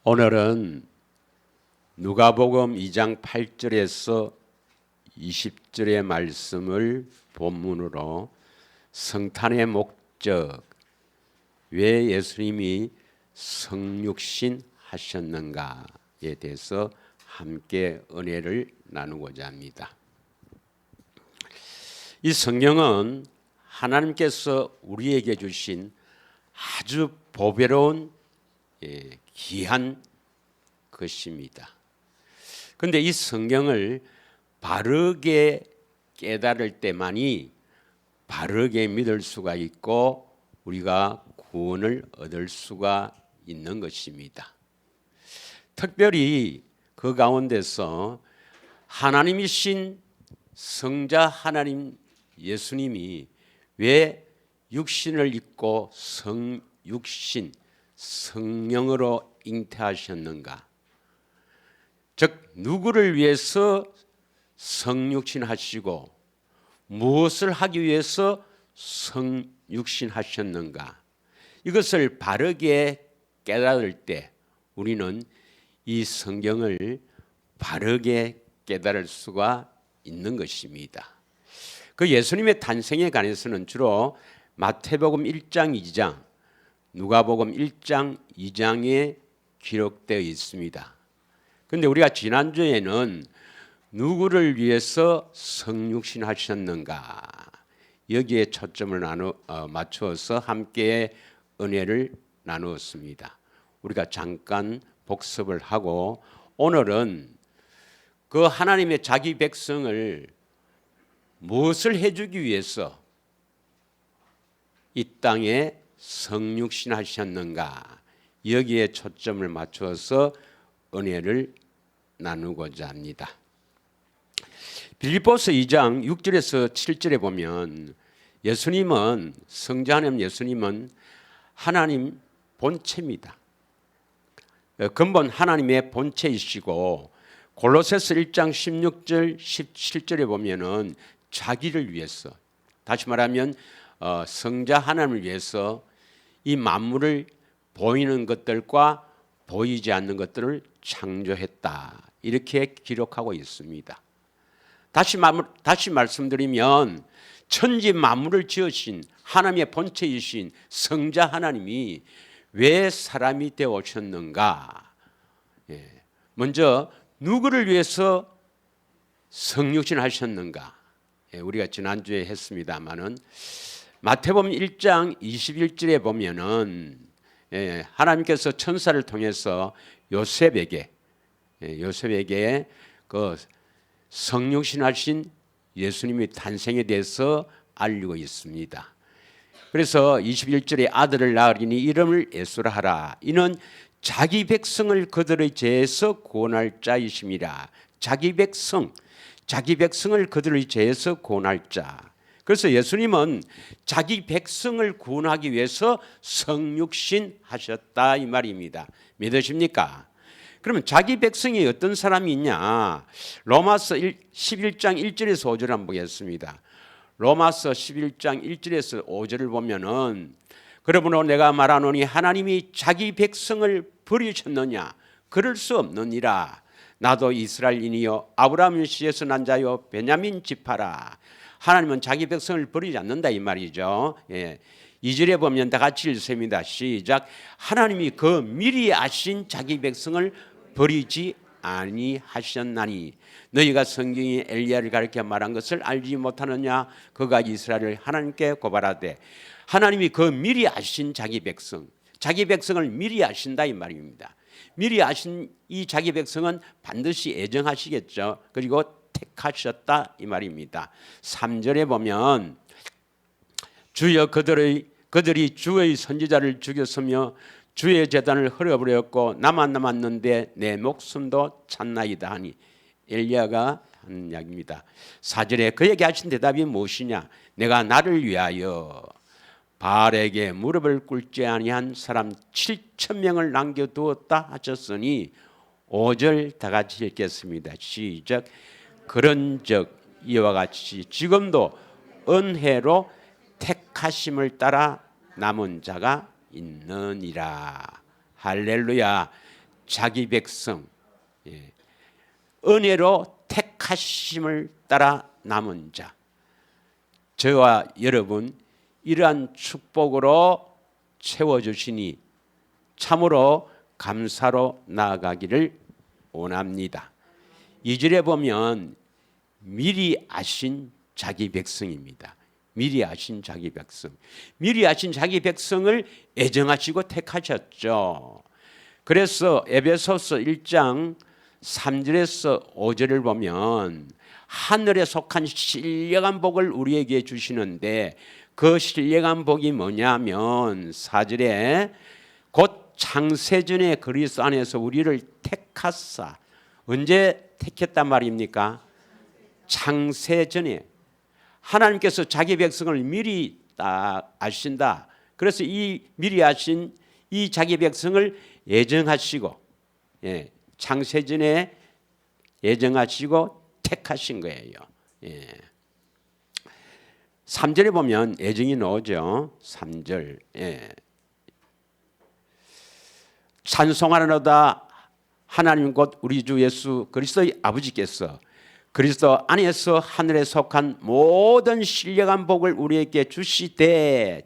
오늘은 누가복음 2장 8절에서 20절의 말씀을 본문으로 성탄의 목적, 왜 예수님이 성육신 하셨는가에 대해서 함께 은혜를 나누고자 합니다. 이 성경은 하나님께서 우리에게 주신 아주 보배로운 귀한 것입니다. 그런데 이 성경을 바르게 깨달을 때만이 바르게 믿을 수가 있고 우리가 구원을 얻을 수가 있는 것입니다. 특별히 그 가운데서 하나님이신 성자 하나님 예수님이 왜 육신을 입고 성육신, 성령으로 잉태하셨는가? 즉 누구를 위해서 성육신 하시고 무엇을 하기 위해서 성육신 하셨는가? 이것을 바르게 깨달을 때 우리는 이 성경을 바르게 깨달을 수가 있는 것입니다. 그 예수님의 탄생에 관해서는 주로 마태복음 1장, 2장, 누가복음 1장, 2장에 기록되어 있습니다. 그런데 우리가 지난주에는 누구를 위해서 성육신 하셨는가 여기에 초점을 맞추어서 함께 은혜를 나누었습니다. 우리가 잠깐 복습을 하고 오늘은 그 하나님의 자기 백성을 무엇을 해주기 위해서 이 땅에 성육신 하셨는가 여기에 초점을 맞추어서 은혜를 나누고자 합니다. 빌립보서 2장 6절에서 7절에 보면 예수님은 성자 하나님 예수님은 하나님 본체입니다. 근본 하나님의 본체이시고 골로새서 1장 16절 17절에 보면은 자기를 위해서 다시 말하면 성자 하나님을 위해서 이 만물을 보이는 것들과 보이지 않는 것들을 창조했다 이렇게 기록하고 있습니다. 다시 말씀드리면 천지 만물을 지으신 하나님의 본체이신 성자 하나님이 왜 사람이 되어 오셨는가? 먼저 누구를 위해서 성육신 하셨는가? 우리가 지난주에 했습니다마는 마태복음 1장 21절에 보면은 하나님께서 천사를 통해서 요셉에게 그 성육신하신 예수님의 탄생에 대해서 알리고 있습니다. 그래서 21절에 아들을 낳으리니 이름을 예수라 하라. 이는 자기 백성을 그들의 죄에서 구원할 자이심이라. 자기 백성을 그들의 죄에서 구원할 자. 그래서 예수님은 자기 백성을 구원하기 위해서 성육신 하셨다 이 말입니다. 믿으십니까? 그러면 자기 백성이 어떤 사람이 있냐? 로마서 11장 1절에서 5절 한번 보겠습니다. 로마서 11장 1절에서 5절을 보면은 그러므로 내가 말하노니 하나님이 자기 백성을 버리셨느냐? 그럴 수 없느니라. 나도 이스라엘인이요 아브라함 씨에서 난 자요 베냐민 지파라. 하나님은 자기 백성을 버리지 않는다 이 말이죠. 2절에 보면 다 같이 읽습니다. 시작. 하나님이 그 미리 아신 자기 백성을 버리지 아니하셨나니 너희가 성경이 엘리야를 가리켜 말한 것을 알지 못하느냐? 그가 이스라엘을 하나님께 고발하되 하나님이 그 미리 아신 자기 백성을 미리 아신다 이 말입니다. 미리 아신 이 자기 백성은 반드시 애정하시겠죠. 그리고 택하셨다 이 말입니다. 3절에 보면 주여 그들이 주의 선지자를 죽였으며 주의 제단을 헐어버렸고 나만 남았는데 내 목숨도 찼나이다 하니 엘리야가 하는 이야기입니다. 4절에 그에게 하신 대답이 무엇이냐? 내가 나를 위하여 바알에게 무릎을 꿇지 아니한 사람 7,000명을 남겨두었다 하셨으니 5절 다 같이 읽겠습니다. 시작. 그런즉 이와 같이 지금도 은혜로 택하심을 따라 남은 자가 있느니라. 할렐루야. 자기 백성, 은혜로 택하심을 따라 남은 자, 저와 여러분 이러한 축복으로 채워주시니 참으로 감사로 나아가기를 원합니다. 2절에 보면 미리 아신 자기 백성입니다. 미리 아신 자기 백성. 미리 아신 자기 백성을 애정하시고 택하셨죠. 그래서 에베소서 1장 3절에서 5절을 보면 하늘에 속한 신령한 복을 우리에게 주시는데 그 신령한 복이 뭐냐면 4절에 곧 창세전에 그리스도 안에서 우리를 택하사. 언제 택했단 말입니까? 창세전에. 하나님께서 자기 백성을 미리 딱 아신다. 그래서 이 미리 아신 이 자기 백성을 예정하시고, 창세전에 예정하시고 택하신 거예요. 3절에 보면 예정이 나오죠. 3절. 찬송하노다 하나님 곧 우리 주 예수 그리스도의 아버지께서 그리스도 안에서 하늘에 속한 모든 신령한 복을 우리에게 주시되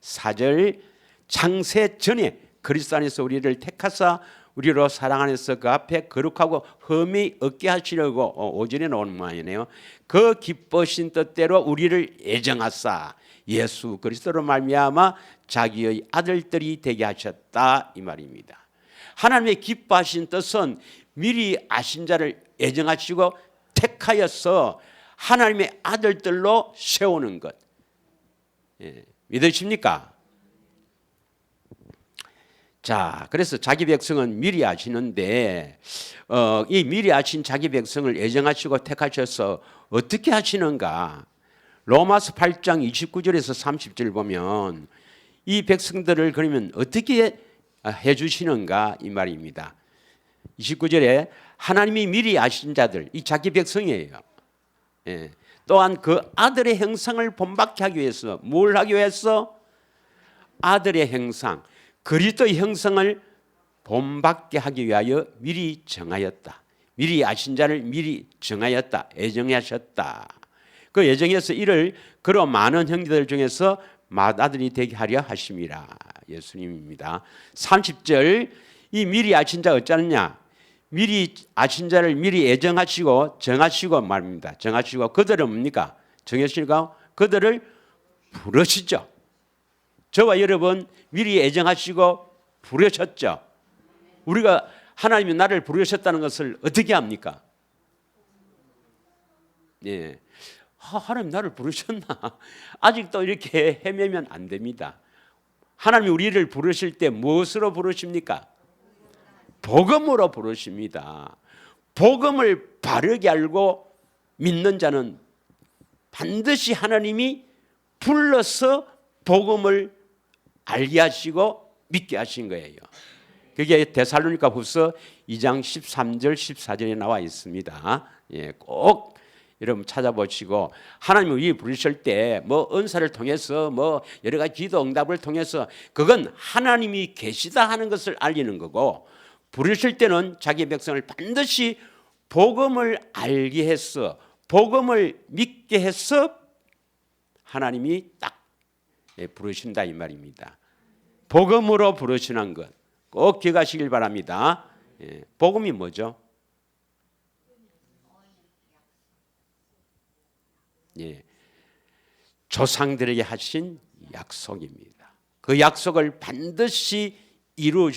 4절 창세 전에 그리스도 안에서 우리를 택하사 우리로 사랑 안에서 그 앞에 거룩하고 흠이 없게 하시려고 5절에 나오는 모양이네요. 그 기쁘신 뜻대로 우리를 예정하사 예수 그리스도로 말미암아 자기의 아들들이 되게 하셨다 이 말입니다. 하나님의 기뻐하신 뜻은 미리 아신 자를 예정하시고 택하여서 하나님의 아들들로 세우는 것. 믿으십니까? 자, 그래서 자기 백성은 미리 아시는데 이 미리 아신 자기 백성을 예정하시고 택하셔서 어떻게 하시는가? 로마서 8장 29절에서 30절 보면 이 백성들을 그러면 어떻게 해주시는가 이 말입니다. 29절에 하나님이 미리 아신 자들, 이 자기 백성이에요. 또한 그 아들의 형상을 본받게 하기 위해서 뭘 하기 위해서? 아들의 형상, 그리스도의 형상을 본받게 하기 위하여 미리 정하였다. 미리 아신 자를 미리 정하였다. 예정하셨다. 그 예정에서 이를 그로 많은 형제들 중에서 맏아들이 되게 하려 하심이라. 예수님입니다. 30절 이 미리 아신 자 어쩌느냐? 미리 아신 자를 미리 예정하시고 정하시고 말입니다. 정하시고 그들은 뭡니까? 정하시고 그들을 부르시죠. 저와 여러분 미리 예정하시고 부르셨죠. 우리가 하나님이 나를 부르셨다는 것을 어떻게 합니까? 하나님 나를 부르셨나? 아직도 이렇게 헤매면 안 됩니다. 하나님이 우리를 부르실 때 무엇으로 부르십니까? 복음으로 부르십니다. 복음을 바르게 알고 믿는 자는 반드시 하나님이 불러서 복음을 알게 하시고 믿게 하신 거예요. 그게 데살로니가 후서 2장 13절 14절에 나와 있습니다. 꼭 여러분 찾아보시고 하나님이 우리 부르실 때 뭐 은사를 통해서 뭐 여러 가지 기도 응답을 통해서 그건 하나님이 계시다 하는 것을 알리는 거고 부르실 때는 자기 백성을 반드시 복음을 알게 해서 복음을 믿게 해서 하나님이 딱 부르신다 이 말입니다. 복음으로 부르시는 것 꼭 기억하시길 바랍니다. 복음이 뭐죠? 조상들에게 하신 약속입니다. 그 약속을 반드시 이루어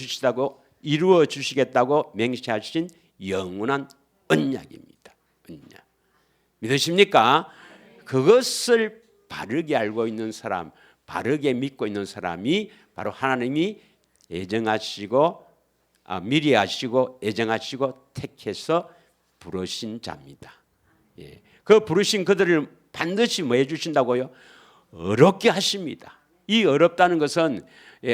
주시겠다고 맹세하신 영원한 언약입니다. 언약. 믿으십니까? 그것을 바르게 알고 있는 사람, 바르게 믿고 있는 사람이 바로 하나님이 예정하시고 미리 아시고 예정하시고 택해서 부르신 자입니다. 그 부르신 그들을 반드시 뭐 해주신다고요? 어렵게 하십니다. 이 어렵다는 것은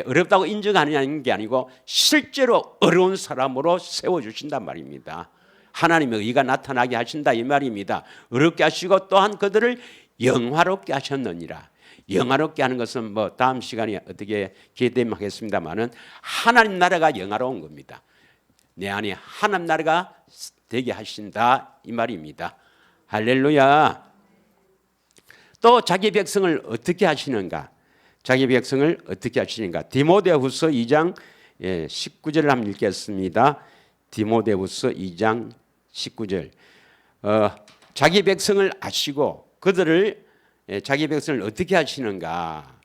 어렵다고 인정하는 게 아니고 실제로 어려운 사람으로 세워주신단 말입니다. 하나님의 의가 나타나게 하신다 이 말입니다. 어렵게 하시고 또한 그들을 영화롭게 하셨느니라. 영화롭게 하는 것은 뭐 다음 시간에 어떻게 기회 되면 하겠습니다만은 하나님 나라가 영화로운 겁니다. 내 안에 하나님 나라가 되게 하신다 이 말입니다. 할렐루야. 또 자기 백성을 어떻게 하시는가? 자기 백성을 어떻게 하시는가? 디모데후서 2장 19절을 한번 읽겠습니다. 디모데후서 2장 19절. 자기 백성을 아시고 그들을 자기 백성을 어떻게 하시는가?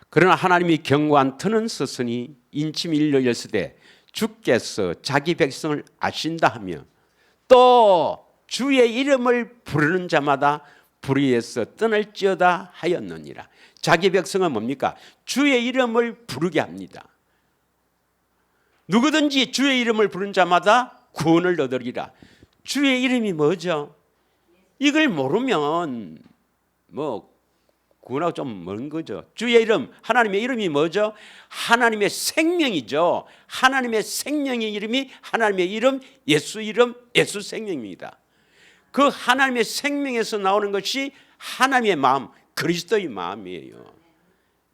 그러나 하나님이 경고한 터는 서서니 인침이 일러였으되 주께서 자기 백성을 아신다 하며 또 주의 이름을 부르는 자마다 불의에서 떠날지어다 하였느니라. 자기 백성은 뭡니까? 주의 이름을 부르게 합니다. 누구든지 주의 이름을 부르는 자마다 구원을 얻으리라. 주의 이름이 뭐죠? 이걸 모르면 구원하고 좀 먼 거죠. 주의 이름, 하나님의 이름이 뭐죠? 하나님의 생명이죠. 하나님의 생명의 이름이 하나님의 이름, 예수 생명입니다. 그 하나님의 생명에서 나오는 것이 하나님의 마음, 그리스도의 마음이에요.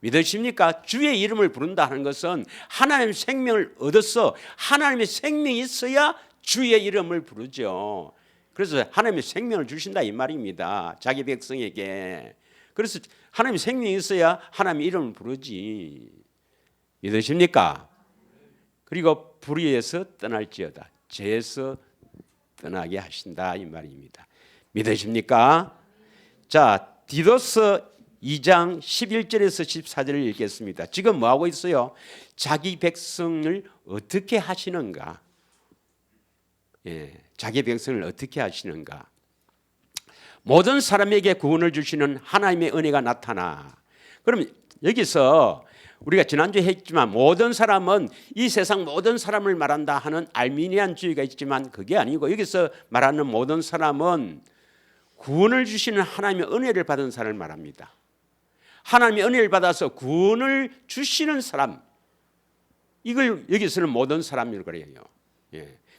믿으십니까? 주의 이름을 부른다 하는 것은 하나님의 생명을 얻어서 하나님의 생명이 있어야 주의 이름을 부르죠. 그래서 하나님의 생명을 주신다 이 말입니다. 자기 백성에게. 그래서 하나님의 생명이 있어야 하나님의 이름을 부르지. 믿으십니까? 그리고 불의에서 떠날지어다. 죄에서 떠나게 하신다 이 말입니다. 믿으십니까? 자, 디도서 2장 11절에서 14절을 읽겠습니다. 지금 뭐하고 있어요? 자기 백성을 어떻게 하시는가? 자기 백성을 어떻게 하시는가? 모든 사람에게 구원을 주시는 하나님의 은혜가 나타나. 그럼 여기서 우리가 지난주에 했지만 모든 사람은 이 세상 모든 사람을 말한다 하는 알미니안주의가 있지만 그게 아니고 여기서 말하는 모든 사람은 구원을 주시는 하나님의 은혜를 받은 사람을 말합니다. 하나님의 은혜를 받아서 구원을 주시는 사람, 이걸 여기서는 모든 사람이라고 그래요.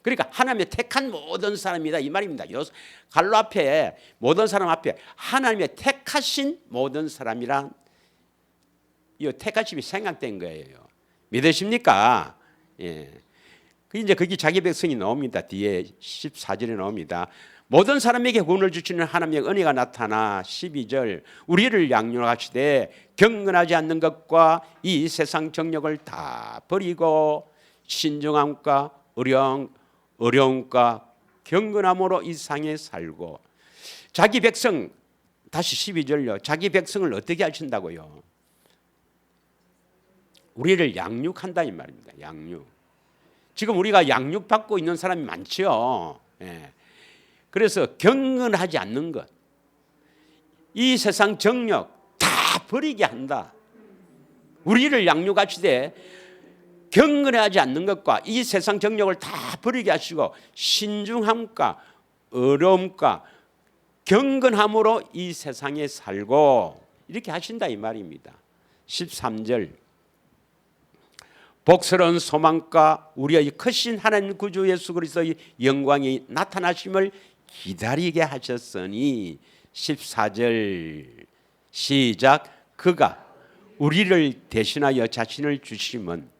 그러니까 하나님의 택한 모든 사람이다 이 말입니다. 갈로 앞에 모든 사람 앞에 하나님의 택하신 모든 사람이란 이 택하심이 생각된 거예요. 믿으십니까? 이제 거기 자기 백성이 나옵니다. 뒤에 14절에 나옵니다. 모든 사람에게 구원을 주시는 하나님의 은혜가 나타나 12절 우리를 양육하시되 경건하지 않는 것과 이 세상 정욕을 다 버리고 신중함과 어려움과 경건함으로 이 상에 살고. 자기 백성, 다시 12절요. 자기 백성을 어떻게 하신다고요? 우리를 양육한다 이 말입니다. 양육. 지금 우리가 양육받고 있는 사람이 많죠. 그래서 경건하지 않는 것, 이 세상 정욕 다 버리게 한다. 우리를 양육하시되 경건하지 않는 것과 이 세상 정욕을 다 버리게 하시고 신중함과 어려움과 경건함으로 이 세상에 살고 이렇게 하신다 이 말입니다. 13절 복스러운 소망과 우리의 크신 하나님 구주 예수 그리스도의 영광이 나타나심을 기다리게 하셨으니 14절 시작 그가 우리를 대신하여 자신을 주심은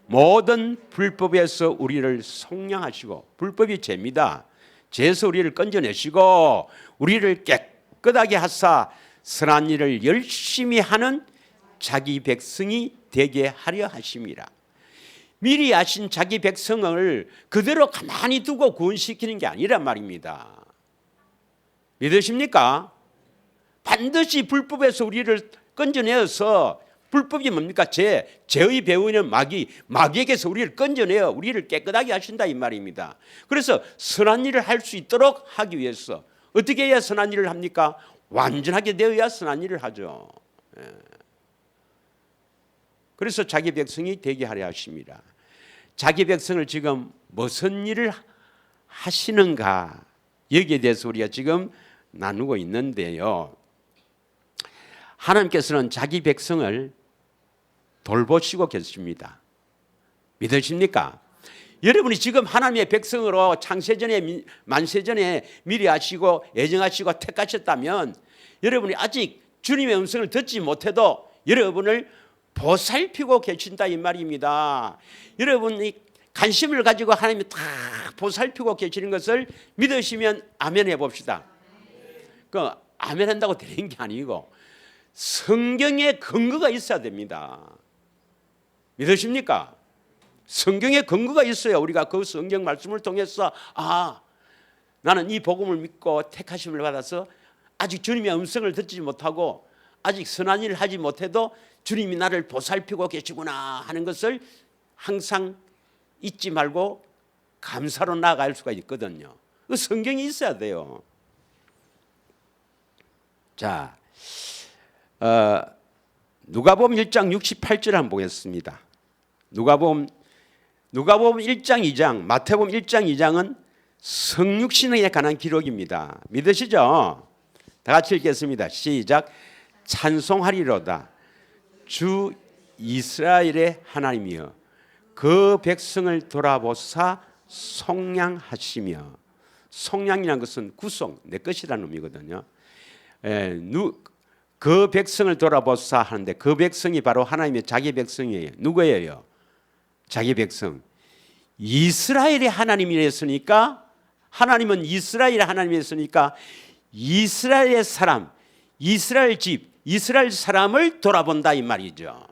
모든 불법에서 우리를 속량하시고 불법이 죄입니다. 죄에서 우리를 건져내시고 우리를 깨끗하게 하사 선한 일을 열심히 하는 자기 백성이 되게 하려 하심이라. 미리 아신 자기 백성을 그대로 가만히 두고 구원시키는 게 아니란 말입니다. 믿으십니까? 반드시 불법에서 우리를 건져내어서 불법이 뭡니까? 죄의 배후에는 마귀에게서 우리를 건져내어 우리를 깨끗하게 하신다 이 말입니다. 그래서 선한 일을 할 수 있도록 하기 위해서 어떻게 해야 선한 일을 합니까? 완전하게 되어야 선한 일을 하죠. 그래서 자기 백성이 되게 하려 하십니다. 자기 백성을 지금 무슨 일을 하시는가 여기에 대해서 우리가 지금 나누고 있는데요. 하나님께서는 자기 백성을 돌보시고 계십니다. 믿으십니까? 여러분이 지금 하나님의 백성으로 창세전에 만세전에 미리 하시고 예정하시고 택하셨다면 여러분이 아직 주님의 음성을 듣지 못해도 여러분을 보살피고 계신다 이 말입니다. 여러분이 관심을 가지고 하나님이 다 보살피고 계시는 것을 믿으시면 아멘 해봅시다. 그 아멘 한다고 되는 게 아니고 성경에 근거가 있어야 됩니다. 믿으십니까? 성경에 근거가 있어야 우리가 그 성경 말씀을 통해서 나는 이 복음을 믿고 택하심을 받아서 아직 주님의 음성을 듣지 못하고 아직 선한 일을 하지 못해도 주님이 나를 보살피고 계시구나 하는 것을 항상 잊지 말고 감사로 나아갈 수가 있거든요. 그 성경이 있어야 돼요. 자, 누가복음 1장 68절 한번 보겠습니다. 누가복음 1장 2장, 마태복음 1장 2장은 성육신에 관한 기록입니다. 믿으시죠? 다 같이 읽겠습니다. 시작. 찬송하리로다. 주 이스라엘의 하나님이여 그 백성을 돌아보사 속량하시며, 속량이라는 것은 구속, 내 것이라는 의미거든요. 그 백성을 돌아보사 하는데 그 백성이 바로 하나님의 자기 백성이에요. 누구예요? 자기 백성. 이스라엘의 하나님이랬으니까, 하나님은 이스라엘의 하나님이었으니까 이스라엘의 사람, 이스라엘 집, 이스라엘 사람을 돌아본다 이 말이죠.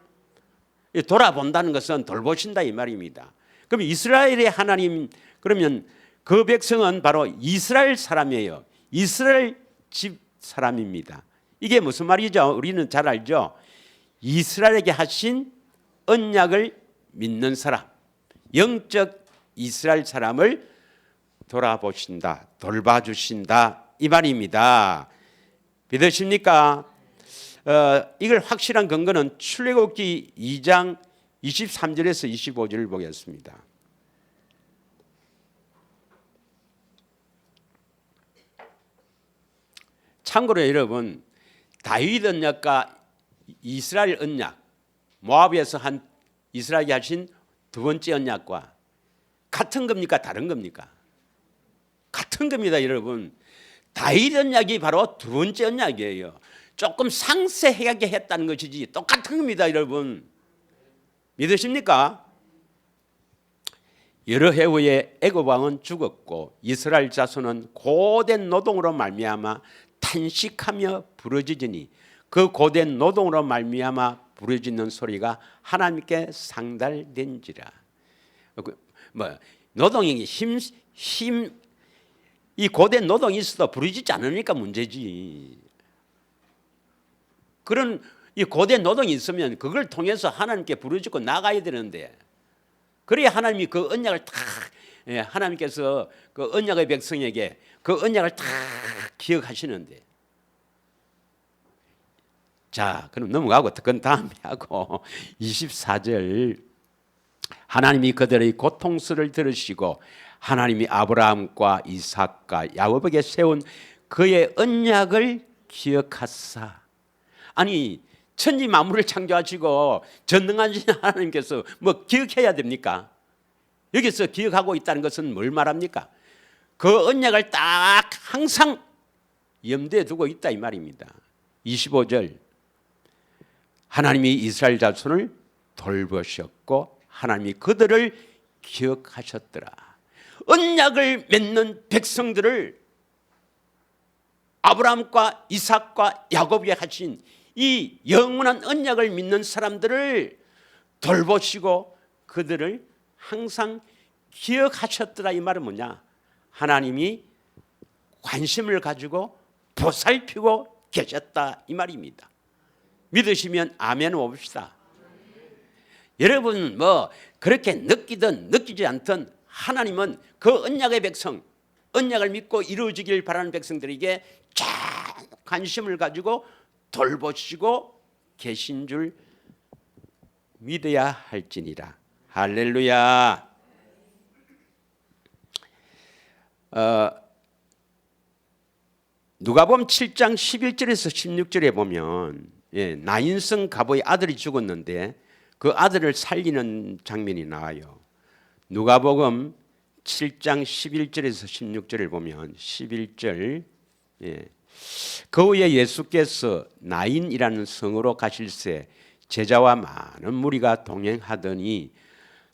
돌아본다는 것은 돌보신다 이 말입니다. 그럼 이스라엘의 하나님, 그러면 그 백성은 바로 이스라엘 사람이에요. 이스라엘 집 사람입니다. 이게 무슨 말이죠? 우리는 잘 알죠. 이스라엘에게 하신 언약을 믿는 사람, 영적 이스라엘 사람을 돌아보신다, 돌봐주신다 이 말입니다. 믿으십니까? 이걸 확실한 근거는 출애굽기 2장 23절에서 25절을 보겠습니다. 참고로 여러분, 다윗 언약과 이스라엘 언약, 모압에서 한 이스라엘이 하신 두 번째 언약과 같은 겁니까? 다른 겁니까? 같은 겁니다, 여러분. 다윗 언약이 바로 두 번째 언약이에요. 조금 상세하게 했다는 것이지 똑같은 겁니다, 여러분. 믿으십니까? 여러 해 후에 애굽 왕은 죽었고 이스라엘 자손은 고된 노동으로 말미암아 탄식하며 부르짖으니 그 고된 노동으로 말미암아 부르짖는 소리가 하나님께 상달된지라. 노동이 이 고된 노동이 있어도 부르짖지 않으니까 문제지. 그런 이 고된 노동이 있으면 그걸 통해서 하나님께 부르짖고 나가야 되는데, 그래야 하나님이 그 언약을 다 하나님께서 그 언약의 백성에게 그 언약을 다 기억하시는데. 자, 그럼 넘어가고 그건 다음에 하고 24절. 하나님이 그들의 고통수를 들으시고 하나님이 아브라함과 이삭과 야곱에게 세운 그의 언약을 기억하사. 아니, 천지 만물을 창조하시고 전능하신 하나님께서 뭐 기억해야 됩니까? 여기서 기억하고 있다는 것은 뭘 말합니까? 그 언약을 딱 항상 염두에 두고 있다 이 말입니다. 25절. 하나님이 이스라엘 자손을 돌보셨고 하나님이 그들을 기억하셨더라. 언약을 맺는 백성들을, 아브라함과 이삭과 야곱에게 하신 이 영원한 언약을 믿는 사람들을 돌보시고 그들을 항상 기억하셨더라. 이 말은 뭐냐? 하나님이 관심을 가지고 보살피고 계셨다 이 말입니다. 믿으시면 아멘 봅시다. 여러분 뭐 그렇게 느끼든 느끼지 않든 하나님은 그 언약의 백성, 언약을 믿고 이루어지길 바라는 백성들에게 쫙 관심을 가지고 돌보시고 계신 줄 믿어야 할지니라. 할렐루야. 누가복음 7장 11절에서 16절에 보면 나인성 가보의 아들이 죽었는데 그 아들을 살리는 장면이 나와요. 누가복음 7장 11절에서 16절을 보면 11절. 그 후에 예수께서 나인이라는 성으로 가실새 제자와 많은 무리가 동행하더니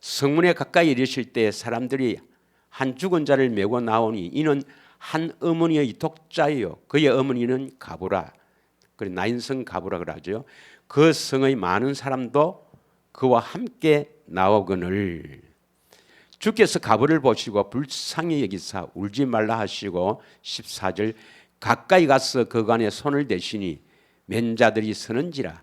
성문에 가까이 이르실 때 사람들이 한 죽은 자를 메고 나오니 이는 한 어머니의 독자예요. 그의 어머니는 가보라. 그래 나인성 가보라 그러죠. 그 성의 많은 사람도 그와 함께 나오거늘 주께서 가보를 보시고 불쌍히 여기사 울지 말라 하시고 14절 가까이 가서 그간에 손을 대시니 맨자들이 서는지라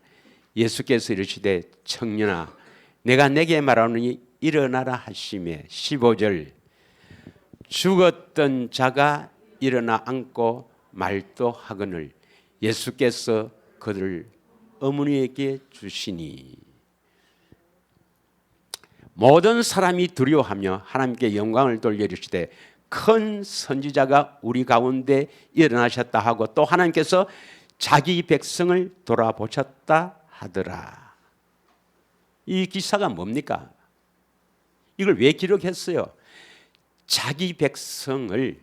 예수께서 이르시되 청년아 내가 내게 말하노니 일어나라 하시매 15절 죽었던 자가 일어나 앉고 말도하거늘 예수께서 그들을 어머니에게 주시니 모든 사람이 두려워하며 하나님께 영광을 돌려 이르시되 큰 선지자가 우리 가운데 일어나셨다 하고 또 하나님께서 자기 백성을 돌아보셨다 하더라. 이 기사가 뭡니까? 이걸 왜 기록했어요? 자기 백성을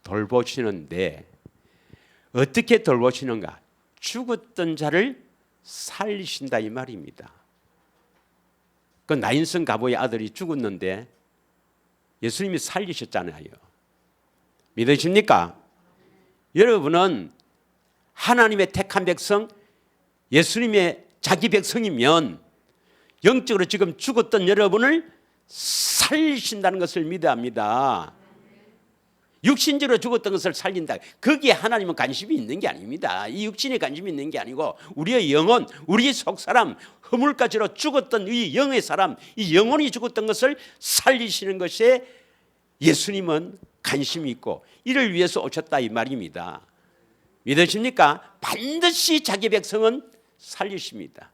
돌보시는데 어떻게 돌보시는가? 죽었던 자를 살리신다 이 말입니다. 그 나인성 가보의 아들이 죽었는데 예수님이 살리셨잖아요. 믿으십니까? 여러분은 하나님의 택한 백성, 예수님의 자기 백성이면 영적으로 지금 죽었던 여러분을 살리신다는 것을 믿어야 합니다. 육신적으로 죽었던 것을 살린다. 거기에 하나님은 관심이 있는 게 아닙니다. 이 육신에 관심이 있는 게 아니고 우리의 영혼, 우리의 속사람, 허물까지로 죽었던 이 영의 사람, 이 영혼이 죽었던 것을 살리시는 것에 예수님은 관심이 있고 이를 위해서 오셨다 이 말입니다. 믿으십니까? 반드시 자기 백성은 살리십니다.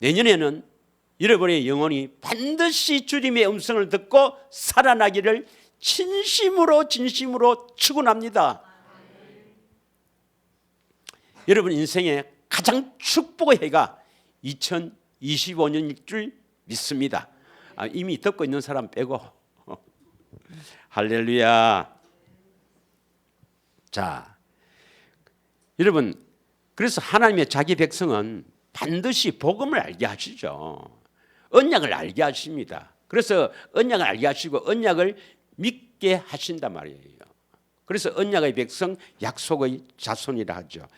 내년에는 여러분의 영혼이 반드시 주님의 음성을 듣고 살아나기를 진심으로 축원합니다. 여러분 인생의 가장 축복의 해가 2025년일 줄 믿습니다. 이미 듣고 있는 사람 빼고 할렐루야. 자, 여러분 그래서 하나님의 자기 백성은 반드시 복음을 알게 하시죠. 언약을 알게 하십니다. 그래서 언약을 알게 하시고 언약을 믿게 하신단 말이에요. 그래서 언약의 백성, 약속의 자손이라 하죠.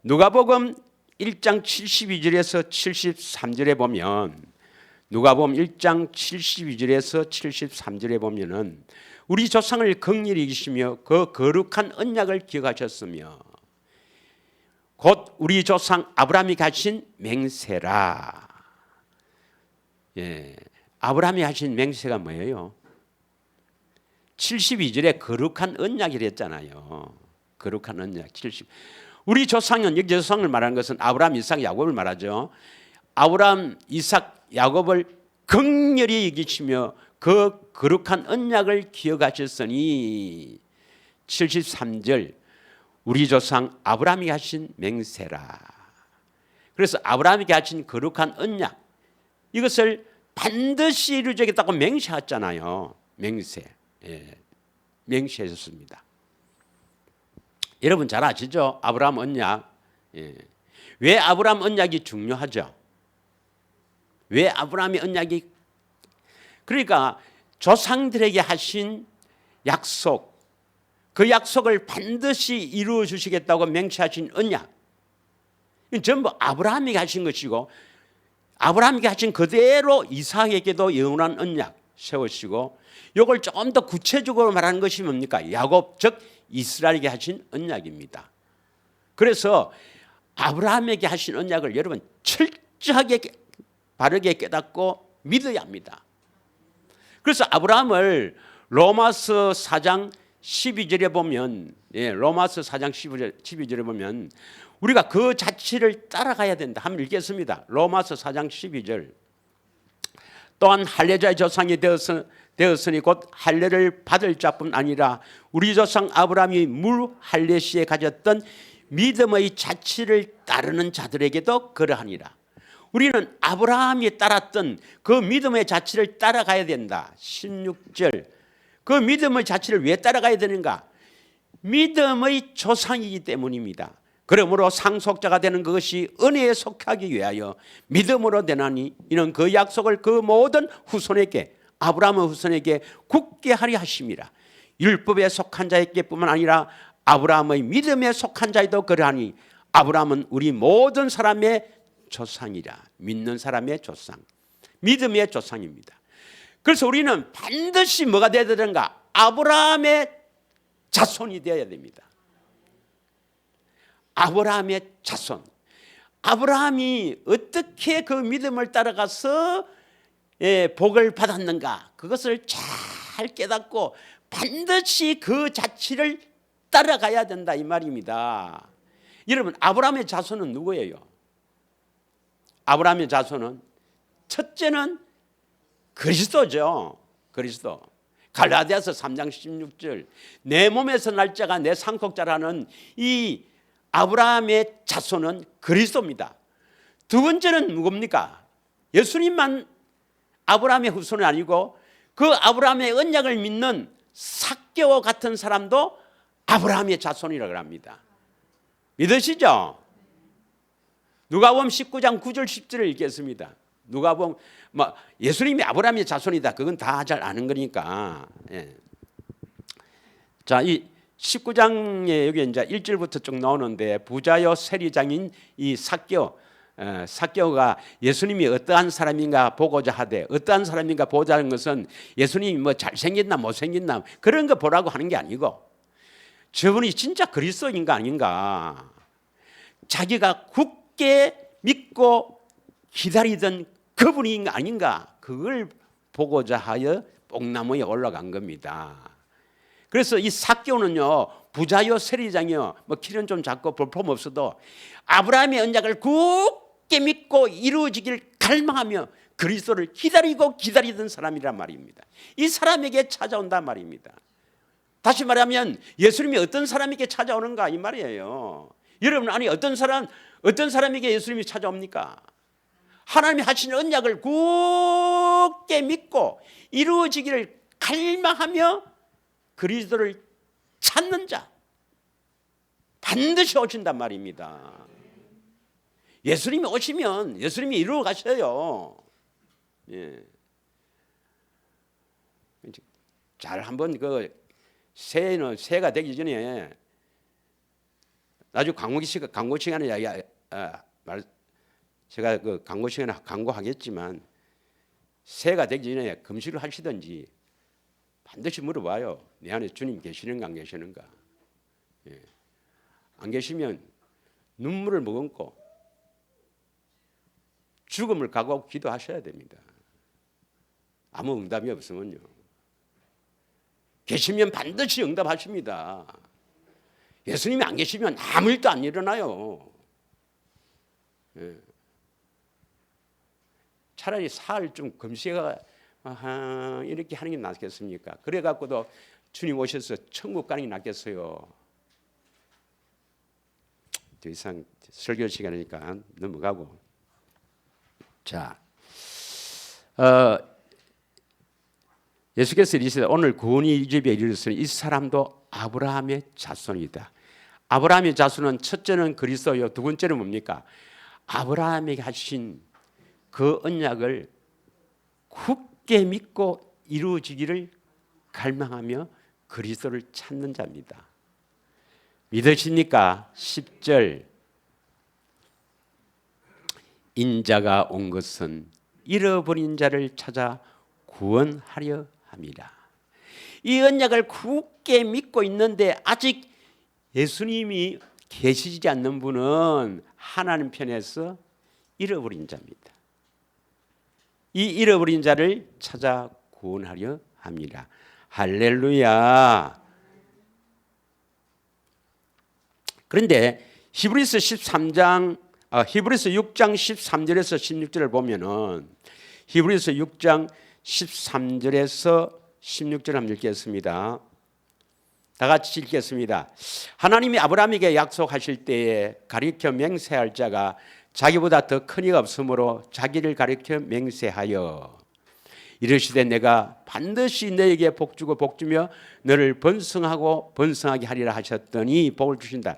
누가복음 1장 72절에서 73절에 보면 누가복음 1장 72절에서 73절에 보면은 우리 조상을 긍휼히 여기시며 그 거룩한 언약을 기억하셨으며 곧 우리 조상 아브라함이 가진 맹세라. 예, 아브라함이 하신 맹세가 뭐예요? 72절에 거룩한 언약이라 했잖아요. 거룩한 언약 70. 우리 조상은 여기 조상을 말하는 것은 아브라함, 이삭, 야곱을 말하죠. 아브라함, 이삭, 야곱을 긍휼히 여기시며 그 거룩한 언약을 기억하셨으니 73절 우리 조상 아브라함이 하신 맹세라. 그래서 아브라함에게 하신 거룩한 언약 이것을 반드시 이루어지겠다고 맹세했잖아요. 맹세. 예, 맹세하셨습니다. 여러분 잘 아시죠? 아브라함 언약. 예. 왜 아브라함 언약이 중요하죠? 왜 아브라함의 언약이 그러니까 조상들에게 하신 약속 그 약속을 반드시 이루어 주시겠다고 맹세하신 언약 전부 아브라함에게 하신 것이고 아브라함에게 하신 그대로 이삭에게도 영원한 언약 세우시고 이걸 좀 더 구체적으로 말하는 것이 뭡니까? 야곱 즉 이스라엘에게 하신 언약입니다. 그래서 아브라함에게 하신 언약을 여러분 철저하게 바르게 깨닫고 믿어야 합니다. 그래서 아브라함을 로마서 4장 12절에 보면 로마서 4장 12절에 보면 우리가 그 자취를 따라가야 된다. 한번 읽겠습니다. 로마서 4장 12절 또한 할례자의 조상이 되었으니 곧 할례를 받을 자뿐 아니라 우리 조상 아브라함이 물 할례 시에 가졌던 믿음의 자취를 따르는 자들에게도 그러하니라. 우리는 아브라함이 따랐던 그 믿음의 자취를 따라가야 된다. 16절 그 믿음의 자취를 왜 따라가야 되는가? 믿음의 조상이기 때문입니다. 그러므로 상속자가 되는 그것이 은혜에 속하기 위하여 믿음으로 되나니 이는 그 약속을 그 모든 후손에게 아브라함의 후손에게 굳게 하려 하심이라. 율법에 속한 자에게뿐만 아니라 아브라함의 믿음에 속한 자에도 그러하니 아브라함은 우리 모든 사람의 조상이라. 믿는 사람의 조상, 믿음의 조상입니다. 그래서 우리는 반드시 뭐가 되어야 되는가? 아브라함의 자손이 되어야 됩니다. 아브라함의 자손. 아브라함이 어떻게 그 믿음을 따라가서 복을 받았는가? 그것을 잘 깨닫고 반드시 그 자취를 따라가야 된다 이 말입니다. 여러분, 아브라함의 자손은 누구예요? 아브라함의 자손은 첫째는 그리스도죠. 그리스도. 갈라디아서 3장 16절 내 몸에서 날 자가 내 상속자라는 이 아브라함의 자손은 그리스도입니다. 두 번째는 누굽니까? 예수님만 아브라함의 후손이 아니고 그 아브라함의 언약을 믿는 삭개와 같은 사람도 아브라함의 자손이라고 합니다. 믿으시죠? 누가복음 19장 9절 10절을 읽겠습니다. 누가복음 예수님이 아브라함의 자손이다. 그건 다 잘 아는 거니까. 예. 자, 이 19장에 여기 이제 1절부터 쭉 나오는데 부자요 세리장인 이 삭개오가 예수님이 어떠한 사람인가 보고자 하되, 어떠한 사람인가 보자는 것은 예수님이 뭐 잘생겼나 못생겼나 그런 거 보라고 하는 게 아니고 저분이 진짜 그리스도인가 아닌가, 자기가 굳게 믿고 기다리던 그분이 아닌가, 그걸 보고자 하여 뽕나무에 올라간 겁니다. 그래서 이 삭개오는요, 부자요 세리장이요, 뭐 키는 좀 작고 볼품 없어도 아브라함의 언약을 굳게 믿고 이루어지길 갈망하며 그리스도를 기다리던 사람이란 말입니다. 이 사람에게 찾아온단 말입니다. 다시 말하면 예수님이 어떤 사람에게 찾아오는가 이 말이에요. 여러분, 아니 어떤 사람에게 예수님이 찾아옵니까? 하나님이 하신 언약을 굳게 믿고 이루어지기를 갈망하며 그리스도를 찾는 자, 반드시 오신단 말입니다. 예수님이 오시면 예수님이 이루어 가셔요. 예. 잘 한번 그 새해가 되기 전에 나중에 광고 시간에 제가 그 광고 시간에 광고하겠지만 새해가 되기 전에 금식을 하시든지 반드시 물어봐요. 내 안에 주님 계시는가 안 계시는가. 예. 안 계시면 눈물을 머금고 죽음을 각오하고 기도하셔야 됩니다. 아무 응답이 없으면요. 계시면 반드시 응답하십니다. 예수님이 안 계시면 아무 일도 안 일어나요. 예. 차라리 사흘 좀 금식가 이렇게 하는 게 낫겠습니까? 그래 갖고도 주님 오셔서 천국 가는 게 낫겠어요. 더 이상 설교 시간이니까 넘어가고. 자, 예수께서 이르시되 오늘 구원이 이 집에 이르렀으니 이 사람도 아브라함의 자손이다. 아브라함의 자손은 첫째는 그리스도요, 두 번째는 뭡니까? 아브라함에게 하신 그 언약을 굳게 믿고 이루어지기를 갈망하며 그리스도를 찾는 자입니다. 믿으십니까? 10절 인자가 온 것은 잃어버린 자를 찾아 구원하려 함이라. 이 언약을 굳게 믿고 있는데 아직 예수님이 계시지 않는 분은 하나님 편에서 잃어버린 자입니다. 이 잃어버린 자를 찾아 구원하려 합니다. 할렐루야. 그런데 히브리서 6장 13절에서 16절을 보면은 히브리서 6장 13절에서 16절 한번 읽겠습니다. 다 같이 읽겠습니다. 하나님이 아브라함에게 약속하실 때에 가리켜 맹세할 자가 자기보다 더 큰 이가 없으므로 자기를 가리켜 맹세하여 이르시되 내가 반드시 너에게 복주고 복주며 너를 번성하고 번성하게 하리라 하셨더니 복을 주신다.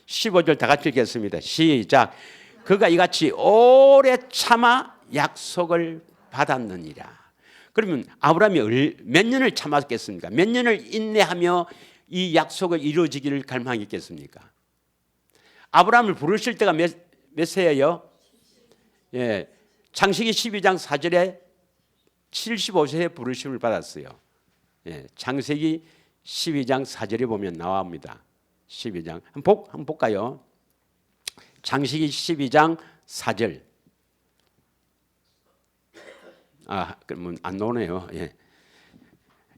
15절 다 같이 읽겠습니다. 시작. 그가 이같이 오래 참아 약속을 받았느니라. 그러면 아브라함이 몇 년을 참았겠습니까? 몇 년을 인내하며 이 약속을 이루어지기를 갈망했겠습니까? 아브라함을 부르실 때가 몇 세예요? 예, 창세기 12장 4절에 75세에 부르심을 받았어요. 예, 창세기 12장 4절에 보면 나옵니다. 12장 한번 볼까요? 창세기 12장 4절. 그러면 안 나오네요. 예.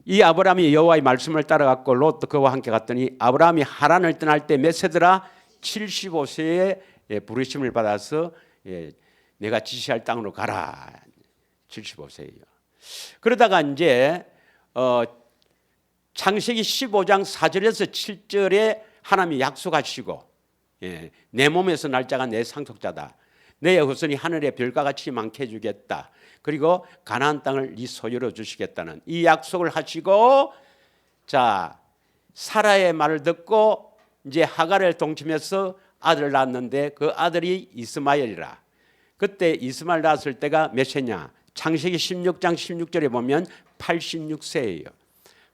이 아브라함이 여호와의 말씀을 따라갔고 롯도 그와 함께 갔더니 아브라함이 하란을 떠날 때 몇 세더라? 75세에 부르심을 받아서 내가 지시할 땅으로 가라. 75세예요. 그러다가 이제 창세기 15장 4절에서 7절에 하나님이 약속하시고 내 몸에서 날 자가 내 상속자다. 내 후손이 하늘의 별과 같이 많게 해주겠다. 그리고 가나안 땅을 네 소유로 주시겠다는 이 약속을 하시고, 자, 사라의 말을 듣고 이제 하갈을 동침해서 아들을 낳았는데 그 아들이 이스마엘이라. 그때 이스마엘 낳았을 때가 몇 세냐? 창세기 16장 16절에 보면 86세예요.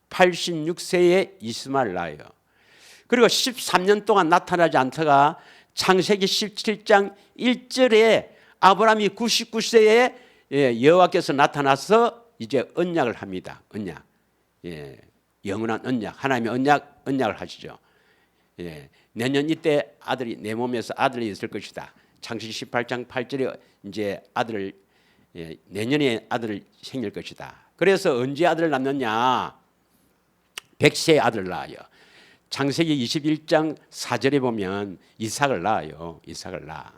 86세에 이스마엘 낳아요. 그리고 13년 동안 나타나지 않다가 창세기 17장 1절에 아브라함이 99세에 여호와께서 나타나서 이제 언약을 합니다. 언약. 영원한 언약. 하나님의 언약을 하시죠. 내년 이때 아들이 내 몸에서 아들이 있을 것이다. 창세기 18장 8절에 이제 아들을 내년에 아들을 생길 것이다. 그래서 언제 아들을 낳느냐? 100세에 아들을 낳아요. 창세기 21장 4절에 보면 이삭을 낳아요. 이삭을 낳아.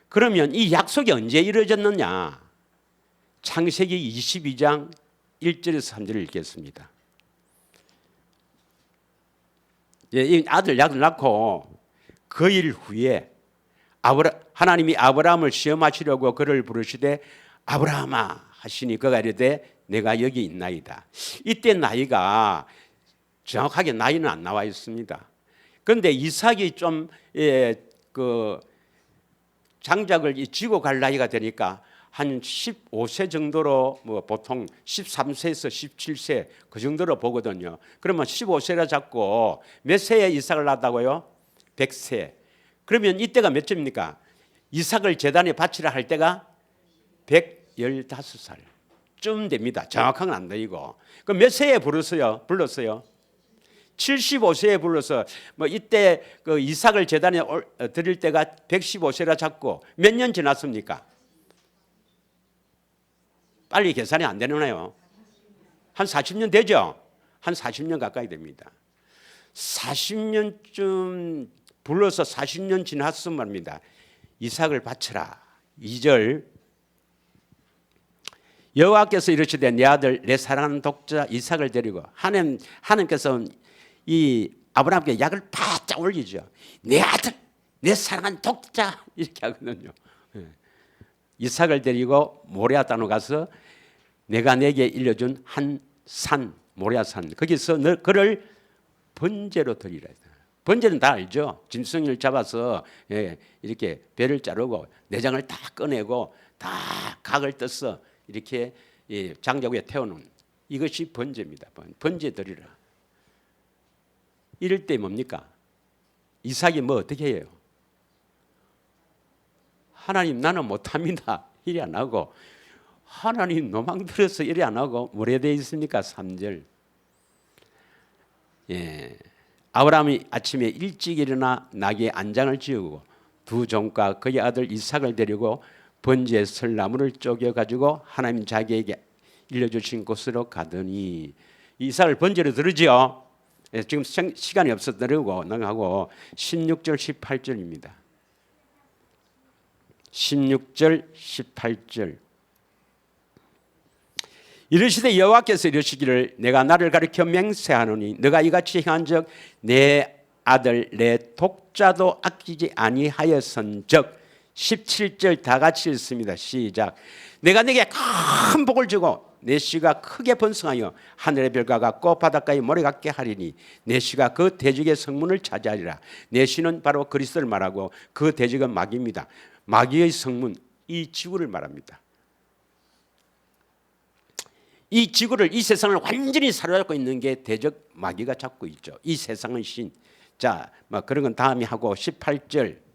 그러면 이 약속이 언제 이루어졌느냐? 창세기 22장 1절에서 3절을 읽겠습니다. 이 아들 낳고 그 일 후에 하나님이 아브라함을 시험하시려고 그를 부르시되 아브라함아 하시니 그가 이르되 내가 여기 있나이다. 이때 나이가 정확하게 나이는 안 나와 있습니다. 그런데 이삭이 좀 장작을 지고 갈 나이가 되니까 한 15세 정도로 뭐 보통 13세에서 17세 그 정도로 보거든요. 그러면 15세라 잡고 몇 세에 이삭을 낳았다고요? 100세. 그러면 이때가 몇 째입니까? 이삭을 제단에 바치라 할 때가 115살쯤 됩니다. 정확한 건 안 되고. 그럼 몇 세에 불렀어요? 75세에 불러서 뭐 이때 그 이삭을 제단에 드릴 때가 115세라 잡고 몇 년 지났습니까? 빨리 계산이 안 되나요? 한 40년 되죠? 한 40년 가까이 됩니다. 40년쯤 불러서 40년 지났으면 말입니다. 이삭을 바쳐라. 2절 여호와께서 이르시되 내 아들 내 사랑하는 독자 이삭을 데리고 하나님께서 이 아브라함께 약을 바짝 올리죠. 내 아들 내 사랑하는 독자 이렇게 하거든요. 이삭을 데리고 모리아 땅으로 가서 내가 내게 일러준 한 산 모리아산 거기서 그를 번제로 드리라. 번제는 다 알죠. 짐승을 잡아서 이렇게 배를 자르고 내장을 다 꺼내고 다 각을 떠서 이렇게 장작 위에 태워놓은 이것이 번제입니다. 번제 드리라. 이럴 때 뭡니까? 이삭이 뭐 어떻게 해요? 하나님 나는 못합니다. 이래 안 하고 하나님 노망 들어서 이래 안 하고 뭐래 되어 있습니까? 3절 아브라함이 아침에 일찍 일어나 나귀의 안장을 지우고 두 종과 그의 아들 이삭을 데리고 번제의 설나무를 쪼개 가지고 하나님 자기에게 일러주신 곳으로 가더니 이삭을 번제로 드리지요. 지금 시간이 없어서 드리고 나가고 16절 18절입니다. 16절 18절 이르시되 여호와께서 이르시기를 내가 나를 가리켜 맹세하노니 너가 이같이 행한즉 내 아들 내 독자도 아끼지 아니하였은즉 17절 다 같이 읽습니다. 시작. 내가 내게 큰 복을 주고 내 씨가 크게 번성하여 하늘의 별과 같고 바닷가의 모래 같게 하리니 내 씨가 그 대적의 성문을 차지하리라. 내 씨는 바로 그리스도를 말하고 그 대적은 마귀입니다. 마귀의 성문, 이 지구를 말합니다. 이 지구를, 이 세상을 완전히 사로잡고 있는 게 대적 마귀가 잡고 있죠. 이 세상은 신. 자, 그런 건 다음에 하고 18절.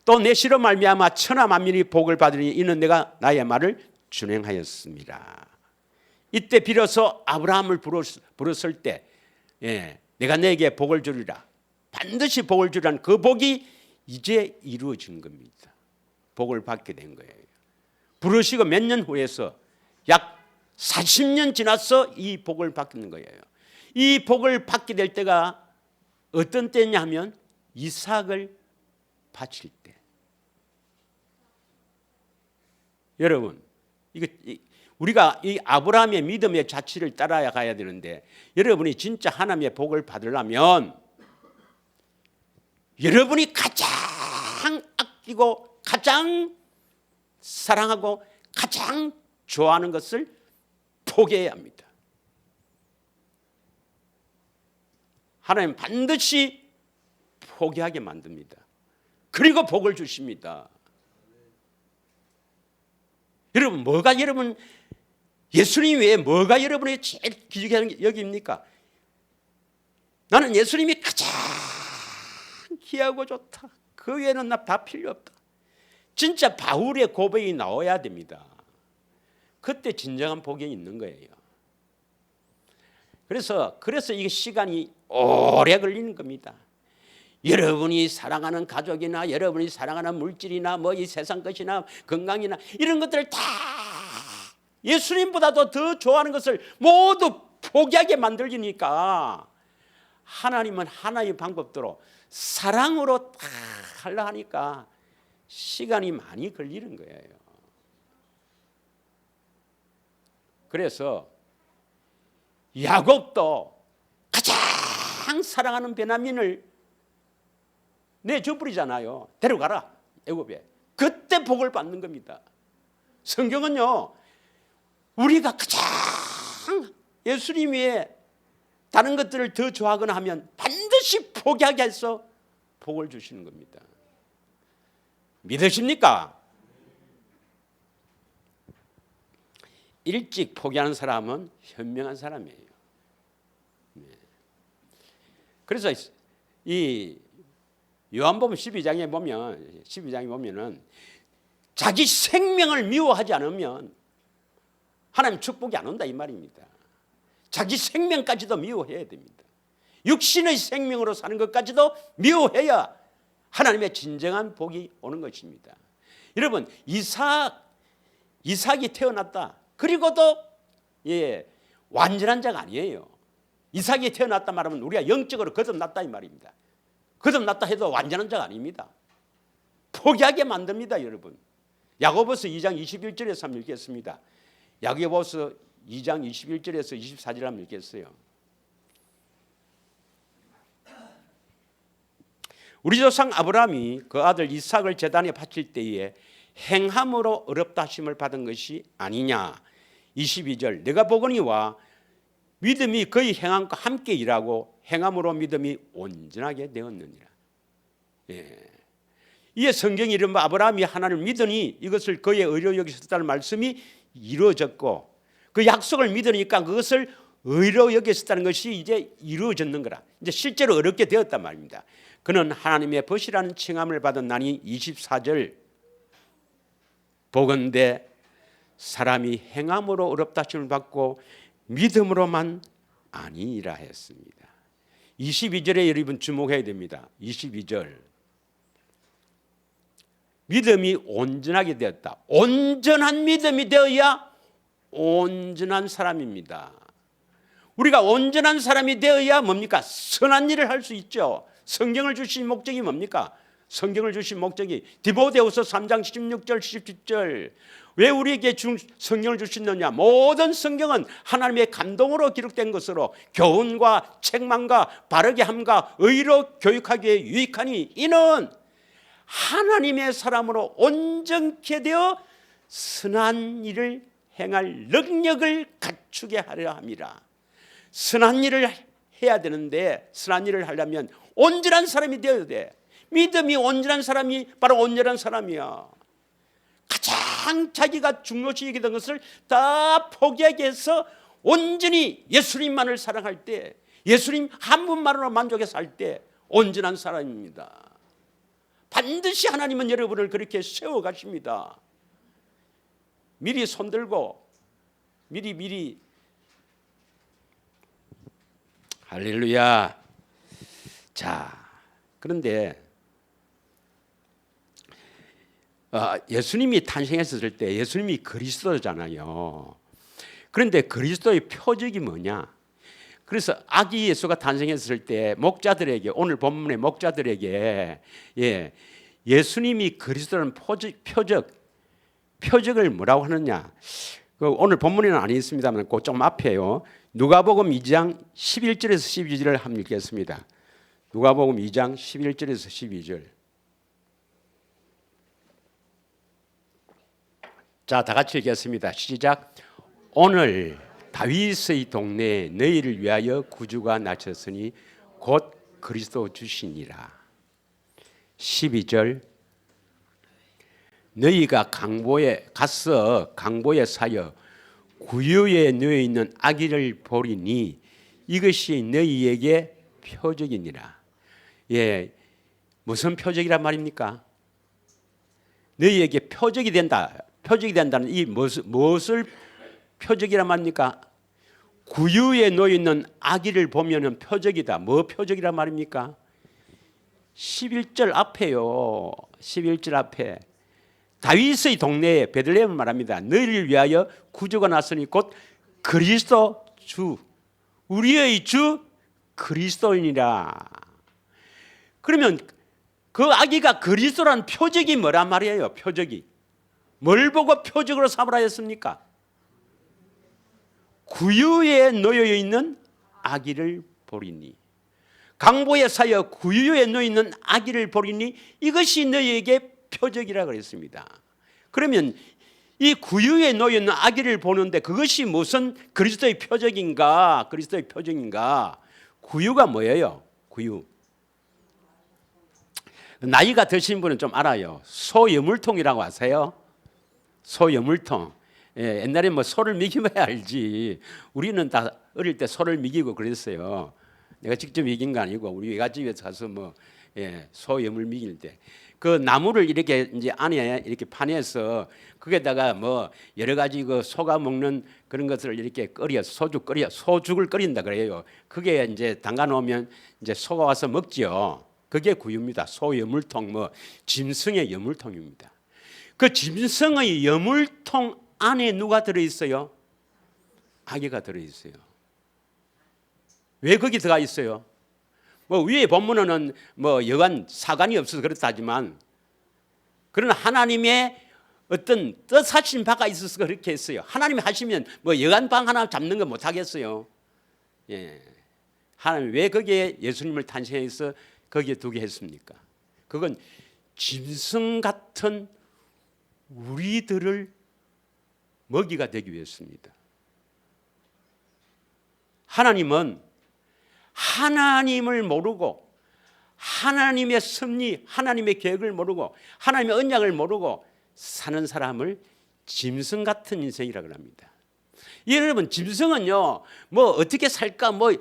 또 내 씨로 말미암아 천하 만민이 복을 받으니 이는 내가 나의 말을 준행하였습니다. 이때 비로소 아브라함을 부르실 때 내가 내게 복을 주리라. 반드시 복을 주리라는 그 복이 이제 이루어진 겁니다. 복을 받게 된 거예요. 부르시고 몇 년 후에서 약 40년 지나서 이 복을 받는 거예요. 이 복을 받게 될 때가 어떤 때냐 하면 이삭을 바칠 때. 여러분, 우리가 이 아브라함의 믿음의 자취를 따라가야 되는데, 여러분이 진짜 하나님의 복을 받으려면 여러분이 가장 아끼고 가장 사랑하고 가장 좋아하는 것을 포기해야 합니다. 하나님 반드시 포기하게 만듭니다. 그리고 복을 주십니다. 여러분 예수님 외에 뭐가 여러분의 제일 귀하게 여깁니까? 나는 예수님이 가장 귀하고 좋다. 그 외에는 나 다 필요 없다. 진짜 바울의 고백이 나와야 됩니다. 그때 진정한 복이 있는 거예요. 그래서 이게 시간이 오래 걸리는 겁니다. 여러분이 사랑하는 가족이나 여러분이 사랑하는 물질이나 이 세상 것이나 건강이나 이런 것들을 다 예수님보다도 더 좋아하는 것을 모두 포기하게 만들기니까 하나님은 하나의 방법대로 사랑으로 다 하려 하니까 시간이 많이 걸리는 거예요. 그래서 야곱도 가장 사랑하는 베냐민을 내줘버리잖아요. 데려가라 애굽에. 그때 복을 받는 겁니다. 성경은요, 우리가 가장 예수님 외에 다른 것들을 더 좋아하거나 하면 반드시 포기하게 해서 복을 주시는 겁니다. 믿으십니까? 일찍 포기하는 사람은 현명한 사람이에요. 그래서 이 요한복음 12장에 보면은 자기 생명을 미워하지 않으면 하나님 축복이 안 온다 이 말입니다. 자기 생명까지도 미워해야 됩니다. 육신의 생명으로 사는 것까지도 미워해야 하나님의 진정한 복이 오는 것입니다. 여러분, 이삭이 태어났다. 그리고도 완전한 자가 아니에요. 이삭이 태어났다 말하면 우리가 영적으로 거듭났다 이 말입니다. 거듭났다 해도 완전한 자가 아닙니다. 포기하게 만듭니다, 여러분. 야고보서 2장 21절에서 한번 읽겠습니다. 야고보서 2장 21절에서 24절 한번 읽겠어요. 우리 조상 아브라함이 그 아들 이삭을 제단에 바칠 때에 행함으로 어렵다 하심을 받은 것이 아니냐. 22절 내가 보거니와 믿음이 그의 행함과 함께 일하고 행함으로 믿음이 온전하게 되었느니라. 이에 성경이 이른바 아브라함이 하나님을 믿으니 이것을 그의 의로 여기셨다는 말씀이 이루어졌고 그 약속을 믿으니까 그것을 의로 여기셨다는 것이 이제 이루어졌는 거라. 이제 실제로 어렵게 되었단 말입니다. 그는 하나님의 벗이라는 칭함을 받은 나니 24절 보건대 사람이 행함으로 어렵다 하심을 받고 믿음으로만 아니라 했습니다. 22절에 여러분 주목해야 됩니다. 22절 믿음이 온전하게 되었다. 온전한 믿음이 되어야 온전한 사람입니다. 우리가 온전한 사람이 되어야 뭡니까? 선한 일을 할 수 있죠. 성경을 주신 목적이 뭡니까? 성경을 주신 목적이 디모데후서 3장 16절 17절 왜 우리에게 성경을 주셨느냐? 모든 성경은 하나님의 감동으로 기록된 것으로 교훈과 책망과 바르게 함과 의로 교육하기에 유익하니 이는 하나님의 사람으로 온전케 되어 선한 일을 행할 능력을 갖추게 하려 함이라. 선한 일을 해야 되는데 선한 일을 하려면 온전한 사람이 되어야 돼. 믿음이 온전한 사람이 바로 온전한 사람이야. 가장 자기가 중요시 여기던 것을 다 포기하게 해서 온전히 예수님만을 사랑할 때, 예수님 한 분만으로 만족해서 살 때 온전한 사람입니다. 반드시 하나님은 여러분을 그렇게 세워가십니다. 미리 손들고 미리 할렐루야. 자, 그런데 예수님이 탄생했을 때 예수님이 그리스도잖아요. 그런데 그리스도의 표적이 뭐냐? 그래서 아기 예수가 탄생했을 때 목자들에게, 오늘 본문의 목자들에게 예수님이 그리스도라는 표적을 뭐라고 하느냐? 오늘 본문에는 안 있습니다만 그 좀 앞에요. 누가복음 2장 11절에서 12절을 한번 읽겠습니다. 누가복음 2장 11절에서 12절. 자, 다 같이 읽겠습니다. 시작. 오늘 다윗의 동네에 너희를 위하여 구주가 나셨으니 곧 그리스도 주시니라. 12절. 너희가 강보에 가서 강보에 사여 구유에 누워 있는 아기를 보리니 이것이 너희에게 표적이니라. 무슨 표적이란 말입니까? 너희에게 표적이 된다. 표적이 된다는 이 무엇을 표적이란 말입니까? 구유에 놓여 있는 아기를 보면은 표적이다. 뭐 표적이란 말입니까? 11절 앞에요. 11절 앞에 다윗의 동네에 베들레헴을 말합니다. 너희를 위하여 구주가 났으니 곧 그리스도 주, 우리의 주 그리스도이니라. 그러면 그 아기가 그리스도라는 표적이 뭐란 말이에요? 표적이 뭘 보고 표적으로 삼으라 했습니까? 구유에 놓여 있는 아기를 보리니, 강보에 사여 구유에 놓여 있는 아기를 보리니 이것이 너희에게 표적이라 그랬습니다. 그러면 이 구유에 놓여 있는 아기를 보는데 그것이 무슨 그리스도의 표적인가? 그리스도의 표적인가? 구유가 뭐예요? 구유. 나이가 드신 분은 좀 알아요. 소여물통이라고 아세요? 소여물통. 옛날에 뭐 소를 먹이면 알지. 우리는 다 어릴 때 소를 먹이고 그랬어요. 내가 직접 먹인 거 아니고 우리 외갓집에 가서 소여물 먹일 때 그 나무를 이렇게 이제 안에 이렇게 파내서 거기에다가 뭐 여러 가지 그 소가 먹는 그런 것을 이렇게 소죽을 끓인다 그래요. 그게 이제 담가 놓으면 이제 소가 와서 먹지요. 그게 구유입니다. 소여물통, 뭐 짐승의 여물통입니다. 그 짐승의 여물통 안에 누가 들어 있어요? 아기가 들어 있어요. 왜 거기 들어가 있어요? 뭐 위에 본문에는 뭐 여간 사관이 없어서 그렇다지만 그러나 하나님의 어떤 뜻하신 바가 있어서 그렇게 했어요. 하나님이 하시면 뭐 여간 방 하나 잡는 거 못 하겠어요. 하나님 왜 거기에 예수님을 탄생해서 거기에 두게 했습니까? 그건 짐승 같은 우리들을 먹이가 되기 위해서입니다. 하나님은 하나님을 모르고 하나님의 섭리, 하나님의 계획을 모르고 하나님의 언약을 모르고 사는 사람을 짐승 같은 인생이라고 합니다. 여러분, 짐승은요, 뭐 어떻게 살까, 뭐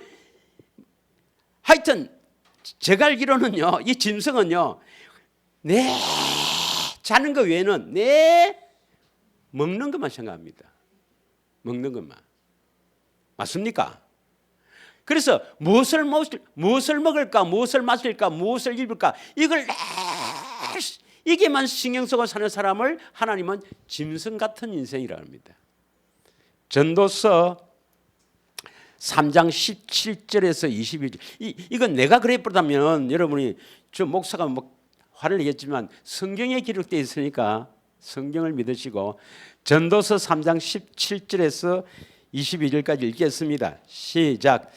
하여튼 제가 알기로는요, 이 짐승은요, 자는 거 외에는 먹는 것만 생각합니다. 먹는 것만. 맞습니까? 그래서 무엇을 먹을까, 무엇을 마실까, 무엇을 입을까, 이게만 신경 쓰고 사는 사람을 하나님은 짐승 같은 인생이라고 합니다. 전도서 3장 17절에서 22절. 이건 내가 그랬다면 여러분이 저 목사가 뭐 화를 내겠지만 성경에 기록되어 있으니까 성경을 믿으시고 전도서 3장 17절에서 22절까지 읽겠습니다. 시작.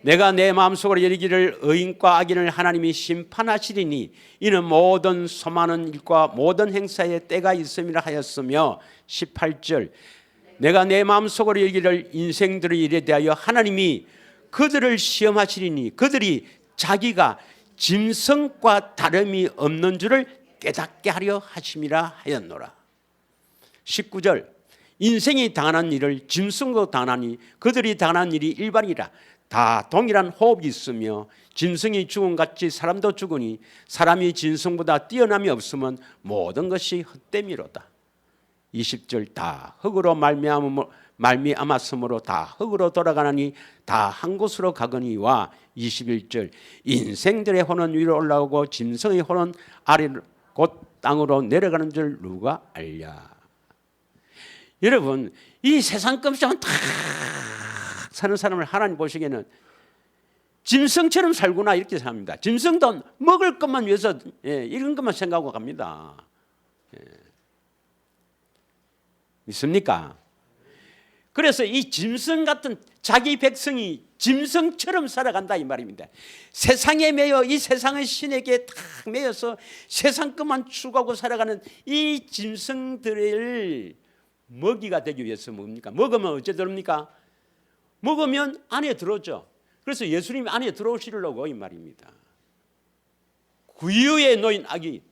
내가 내 마음속으로 여기기를 의인과 악인을 하나님이 심판하시리니 이는 모든 소망하는 일과 모든 행사에 때가 있음이라 하였으며 18절 내가 내 마음속으로 여기기를 인생들의 일에 대하여 하나님이 그들을 시험하시리니 그들이 자기가 짐승과 다름이 없는 줄을 깨닫게 하려 하심이라 하였노라. 19절 인생이 당하는 일을 짐승도 당하니 그들이 당하는 일이 일반이라. 다 동일한 호흡이 있으며 짐승이 죽음같이 사람도 죽으니 사람이 짐승보다 뛰어남이 없으면 모든 것이 헛됨이로다. 20절 다 흙으로 말미암았으므로 다 흙으로 돌아가나니 다 한 곳으로 가거니와 21절 인생들의 혼은 위로 올라오고 짐승의 혼은 아래로 곧 땅으로 내려가는 줄 누가 알랴. 여러분 이 세상 끔찍한 다 사는 사람을 하나님 보시기에는 짐승처럼 살구나 이렇게 생각합니다. 짐승도 먹을 것만 위해서 이런 것만 생각하고 갑니다. 믿습니까? 그래서 이 짐승 같은 자기 백성이 짐승처럼 살아간다 이 말입니다. 세상에 매여 이 세상의 신에게 다 매여서 세상 것만 추구하고 살아가는 이 짐승들을 먹이가 되기 위해서 뭡니까? 먹으면 어째 됩니까? 먹으면 안에 들어오죠. 그래서 예수님이 안에 들어오시려고 이 말입니다. 구유에 놓인 악이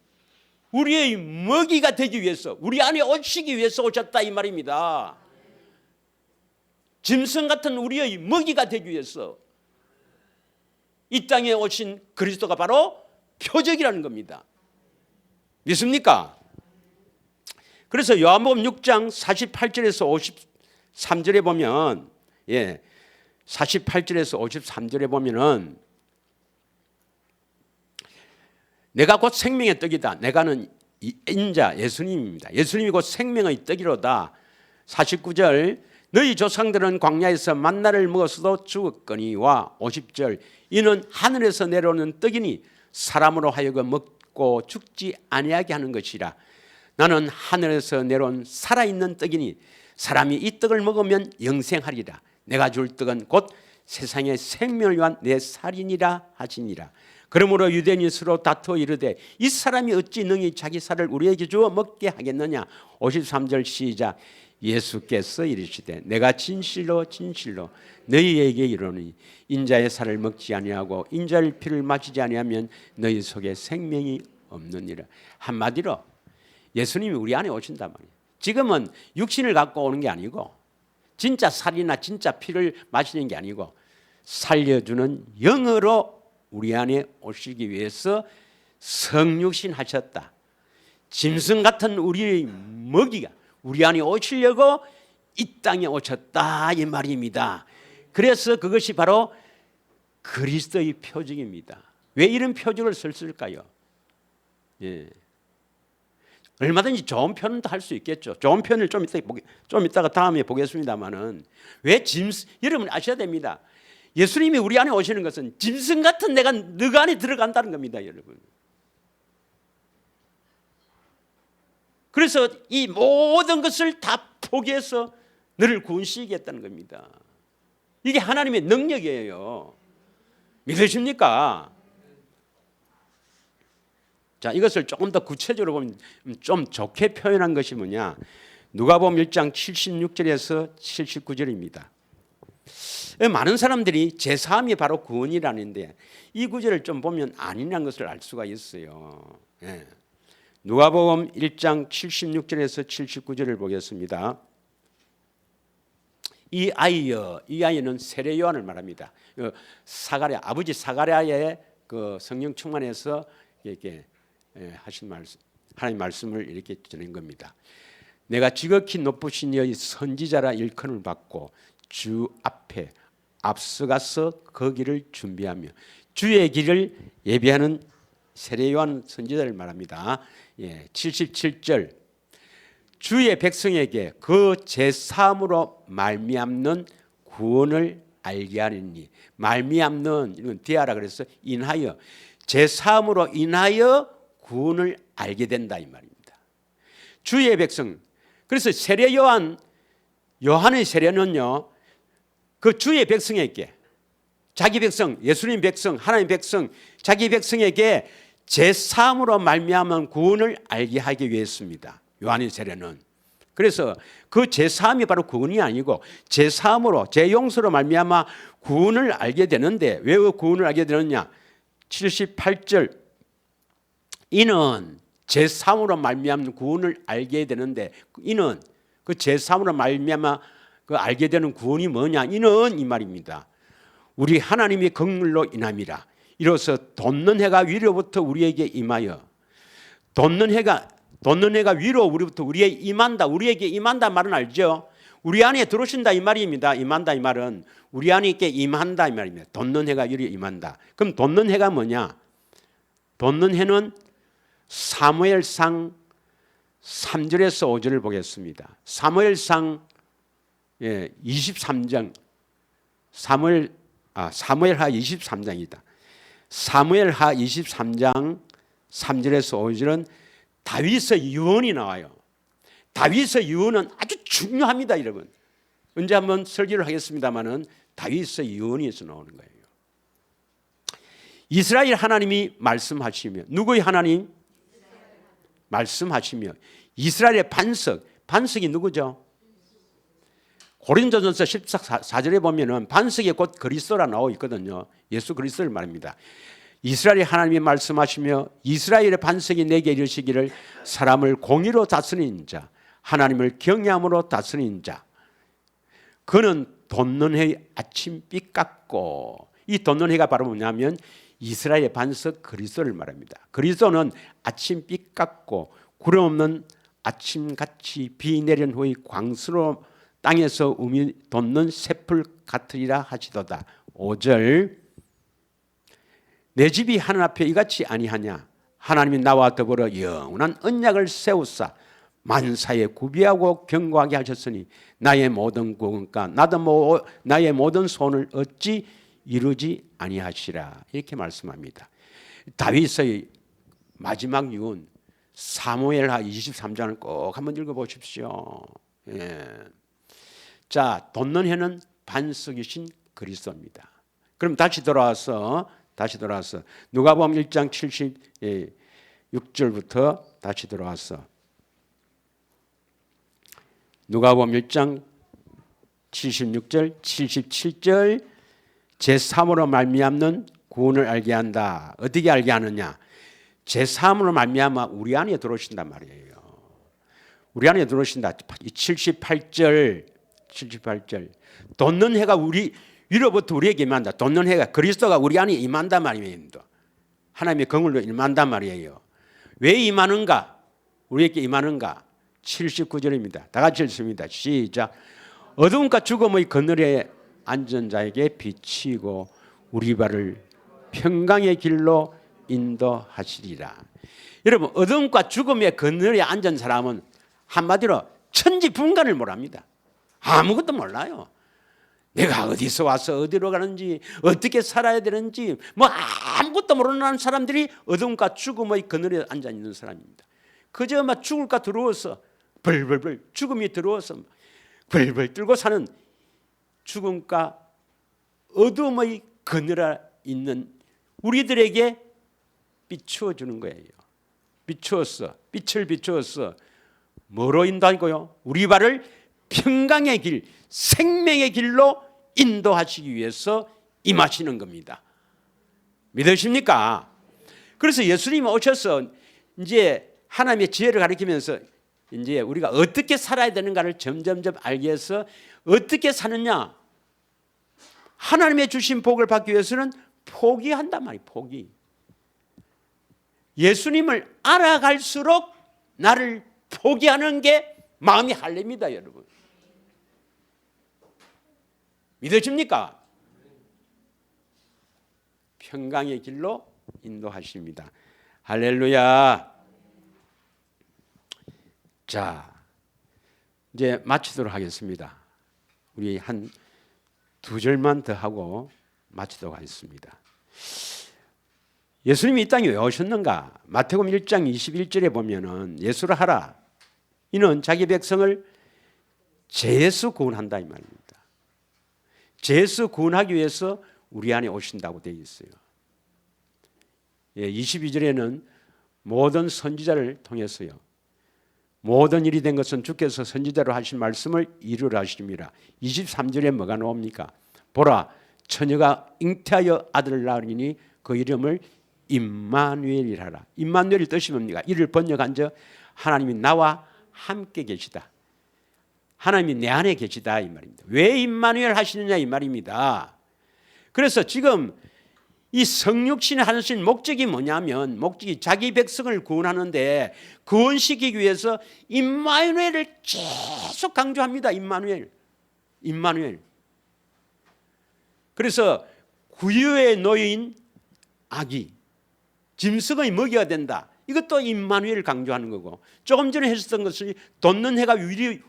우리의 먹이가 되기 위해서 우리 안에 오시기 위해서 오셨다 이 말입니다. 짐승 같은 우리의 먹이가 되기 위해서 이 땅에 오신 그리스도가 바로 표적이라는 겁니다. 믿습니까? 그래서 요한복음 6장 48절에서 53절에 보면 48절에서 53절에 보면은 내가 곧 생명의 떡이다. 내가는 인자 예수님입니다. 예수님이 곧 생명의 떡이로다. 49절 너희 조상들은 광야에서 만나를 먹었어도 죽었거니와 50절 이는 하늘에서 내려오는 떡이니 사람으로 하여금 먹고 죽지 아니하게 하는 것이라. 나는 하늘에서 내려온 살아있는 떡이니 사람이 이 떡을 먹으면 영생하리라. 내가 줄 떡은 곧 세상의 생명을 위한 내 살이니라 하시니라. 그러므로 유대인이 서로 다투어 이르되 이 사람이 어찌 능히 자기 살을 우리에게 주어 먹게 하겠느냐. 53절 시작. 예수께서 이르시되 내가 진실로 진실로 너희에게 이르노니 인자의 살을 먹지 아니하고 인자의 피를 마시지 아니하면 너희 속에 생명이 없느니라. 한마디로 예수님이 우리 안에 오신단 말이에요. 지금은 육신을 갖고 오는 게 아니고 진짜 살이나 진짜 피를 마시는 게 아니고 살려주는 영으로 우리 안에 오시기 위해서 성육신 하셨다. 짐승 같은 우리의 먹이가 우리 안에 오시려고 이 땅에 오셨다 이 말입니다. 그래서 그것이 바로 그리스도의 표적입니다. 왜 이런 표적을 썼을까요? 얼마든지 좋은 표현도 할 수 있겠죠. 좋은 표현을 좀 이따가 다음에 보겠습니다만은 왜 여러분 아셔야 됩니다. 예수님이 우리 안에 오시는 것은 짐승 같은 내가 너가 안에 들어간다는 겁니다, 여러분. 그래서 이 모든 것을 다 포기해서 너를 구원시키겠다는 겁니다. 이게 하나님의 능력이에요. 믿으십니까? 자, 이것을 조금 더 구체적으로 보면 좀 좋게 표현한 것이 뭐냐? 누가복음 1장 76절에서 79절입니다. 많은 사람들이 제사함이 바로 구원이라는데 이 구절을 좀 보면 아니라는 것을 알 수가 있어요. 누가복음 1장 76절에서 79절을 보겠습니다. 이 아이는 세례 요한을 말합니다. 사가랴 아버지 사가랴의 그 성령 충만해서 이렇게 하신 말씀, 하나님 말씀을 이렇게 전한 겁니다. 내가 지극히 높으신 이의 선지자라 일컬음을 받고 주 앞에 앞서가서 그 길을 준비하며 주의 길을 예비하는 세례 요한 선지자를 말합니다. 77절 주의 백성에게 그 제사함으로 말미암는 구원을 알게 하리니 말미암는 이건 디아라 그래서 인하여 제사함으로 인하여 구원을 알게 된다 이 말입니다. 주의 백성 그래서 세례 요한의 세례는요 그 주의 백성에게 자기 백성, 예수님 백성, 하나님 백성, 자기 백성에게 제3으로 말미암은 구원을 알게 하기 위해서입니다. 요한의 세례는. 그래서 그 제3이 바로 구원이 아니고 제3으로 제 용서로 말미암아 구원을 알게 되는데, 왜 구원을 알게 되느냐? 78절, 이는 제3으로 말미암는 구원을 알게 되는데, 이는 그 제3으로 말미암아 그 알게 되는 구원이 뭐냐? 이는 이 말입니다. 우리 하나님의 긍휼로 인함이라. 이로써 돋는 해가 위로부터 우리에게 임하여, 돋는 해가 위로 우리부터 우리에게 임한다 말은 알죠? 우리 안에 들어오신다 이 말입니다. 임한다 이 말은 우리 안에 있게 임한다 이 말입니다. 돋는 해가 위로 임한다. 그럼 돋는 해가 뭐냐? 돋는 해는 사무엘상 3절에서 5절을 보겠습니다. 사무엘상 23장, 사무엘하 23장이다. 사무엘하 23장 3절에서 5절은 다윗의 유언이 나와요. 다윗의 유언은 아주 중요합니다, 여러분. 언제 한번 설교를 하겠습니다마는 다윗의 유언에서 나오는 거예요. 이스라엘 하나님이 말씀하시며, 누구의 하나님? 말씀하시며, 이스라엘의 반석이 누구죠? 고린도전서 14절에 보면은 반석이 곧 그리스도라 나오고 있거든요. 예수 그리스도를 말합니다. 이스라엘의 하나님이 말씀하시며 이스라엘의 반석이 내게 이르시기를 사람을 공의로 다스리는 자, 하나님을 경외함으로 다스리는 자, 그는 돋는 해의 아침빛 같고, 이 돋는 해가 바로 뭐냐면 이스라엘의 반석 그리스도를 말합니다. 그리스도는 아침빛 같고 구름 없는 아침같이 비 내린 후의 광수로 땅에서 우미 돋는 새풀 같으리라 하시도다. 5절, 내 집이 하늘 앞에 이같이 아니하냐? 하나님이 나와 더불어 영원한 언약을 세우사 만사에 구비하고 견고하게 하셨으니 나의 모든 구원과 나의 모든 소원을 어찌 이루지 아니하시라. 이렇게 말씀합니다. 다윗의 마지막 유언 사무엘하 23장을 꼭 한번 읽어보십시오. 자, 돋는 해는 반석이신 그리스도입니다. 그럼 다시 돌아와서 누가복음 1장 76절부터 다시 돌아와서 누가복음 1장 76절 77절 제3으로 말미암는 구원을 알게 한다. 어떻게 알게 하느냐? 제3으로 말미암아 우리 안에 들어오신단 말이에요. 우리 안에 들어오신다. 78절 돋는 해가 위로부터 우리에게 임한다. 돋는 해가 그리스도가 우리 안에 임한단 말입니다. 하나님의 긍휼로 임한단 말이에요. 왜 임하는가? 우리에게 임하는가? 79절입니다. 다 같이 읽습니다. 시작. 어두움과 죽음의 그늘에 앉은 자에게 비치고 우리 발을 평강의 길로 인도하시리라. 여러분, 어둠과 죽음의 그늘에 앉은 사람은 한마디로 천지분간을 못합니다. 아무것도 몰라요. 내가 어디서 와서 어디로 가는지, 어떻게 살아야 되는지 뭐 아무것도 모르는 사람들이 어둠과 죽음의 그늘에 앉아 있는 사람입니다. 그저 막 죽을까 두려워서 벌벌벌 죽음이 들어와서 벌벌 떨고 사는 죽음과 어둠의 그늘에 있는 우리들에게 비추어 주는 거예요. 빛을 비추어서 뭐로 인도하고요? 우리 발을 평강의 길, 생명의 길로 인도하시기 위해서 임하시는 겁니다. 믿으십니까? 그래서 예수님이 오셔서 이제 하나님의 지혜를 가리키면서 이제 우리가 어떻게 살아야 되는가를 점점점 알게 해서 어떻게 사느냐? 하나님의 주신 복을 받기 위해서는 포기한단 말이에요. 포기. 예수님을 알아갈수록 나를 포기하는 게 마음이 할례입니다, 여러분. 믿으십니까? 평강의 길로 인도하십니다. 할렐루야. 자, 이제 마치도록 하겠습니다. 우리 한 두 절만 더 하고 마치도록 하겠습니다. 예수님이 이 땅에 왜 오셨는가? 마태복음 1장 21절에 보면은 예수를 하라. 이는 자기 백성을 죄에서 구원한다 이 말입니다. 죄에서 구원하기 위해서 우리 안에 오신다고 되어 있어요. 22절에는 모든 선지자를 통해서요, 모든 일이 된 것은 주께서 선지자로 하신 말씀을 이루라 하십니다. 23절에 뭐가 나옵니까? 보라, 처녀가 잉태하여 아들을 낳으리니 그 이름을 임마누엘이라 하라. 임마누엘의 뜻이 뭡니까? 이를 번역한 적 하나님이 나와 함께 계시다. 하나님이 내 안에 계시다 이 말입니다. 왜 임마누엘 하시느냐 이 말입니다. 그래서 지금 이 성육신을 하신 목적이 뭐냐면, 목적이 자기 백성을 구원하는데 구원시키기 위해서 임마누엘을 계속 강조합니다. 임마누엘. 그래서 구유에 놓인 아기, 짐승의 먹이가 된다. 이것도 임마누엘을 강조하는 거고, 조금 전에 했었던 것은 돋는 해가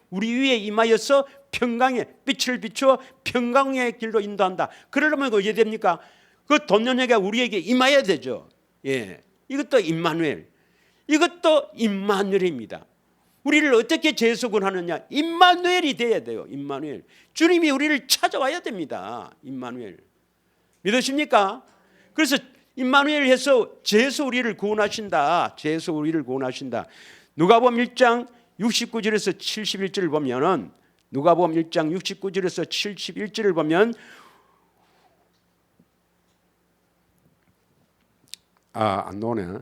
우리 위에 임하여서 평강의 빛을 비추어 평강의 길로 인도한다. 그러려면 어떻게 됩니까? 그 돋는 해가 우리에게 임해야 되죠. 이것도 임마누엘. 이것도 임마누엘입니다. 우리를 어떻게 재수군하느냐? 임마누엘이 돼야 돼요. 임마누엘. 주님이 우리를 찾아와야 됩니다. 임마누엘. 믿으십니까? 그래서 임마누엘 해서 재수 우리를 구원하신다. 재수 우리를 구원하신다. 누가복음 1장 69절에서 71절을 보면은, 누가복음 1장 69절에서 71절을 보면 안 나오네.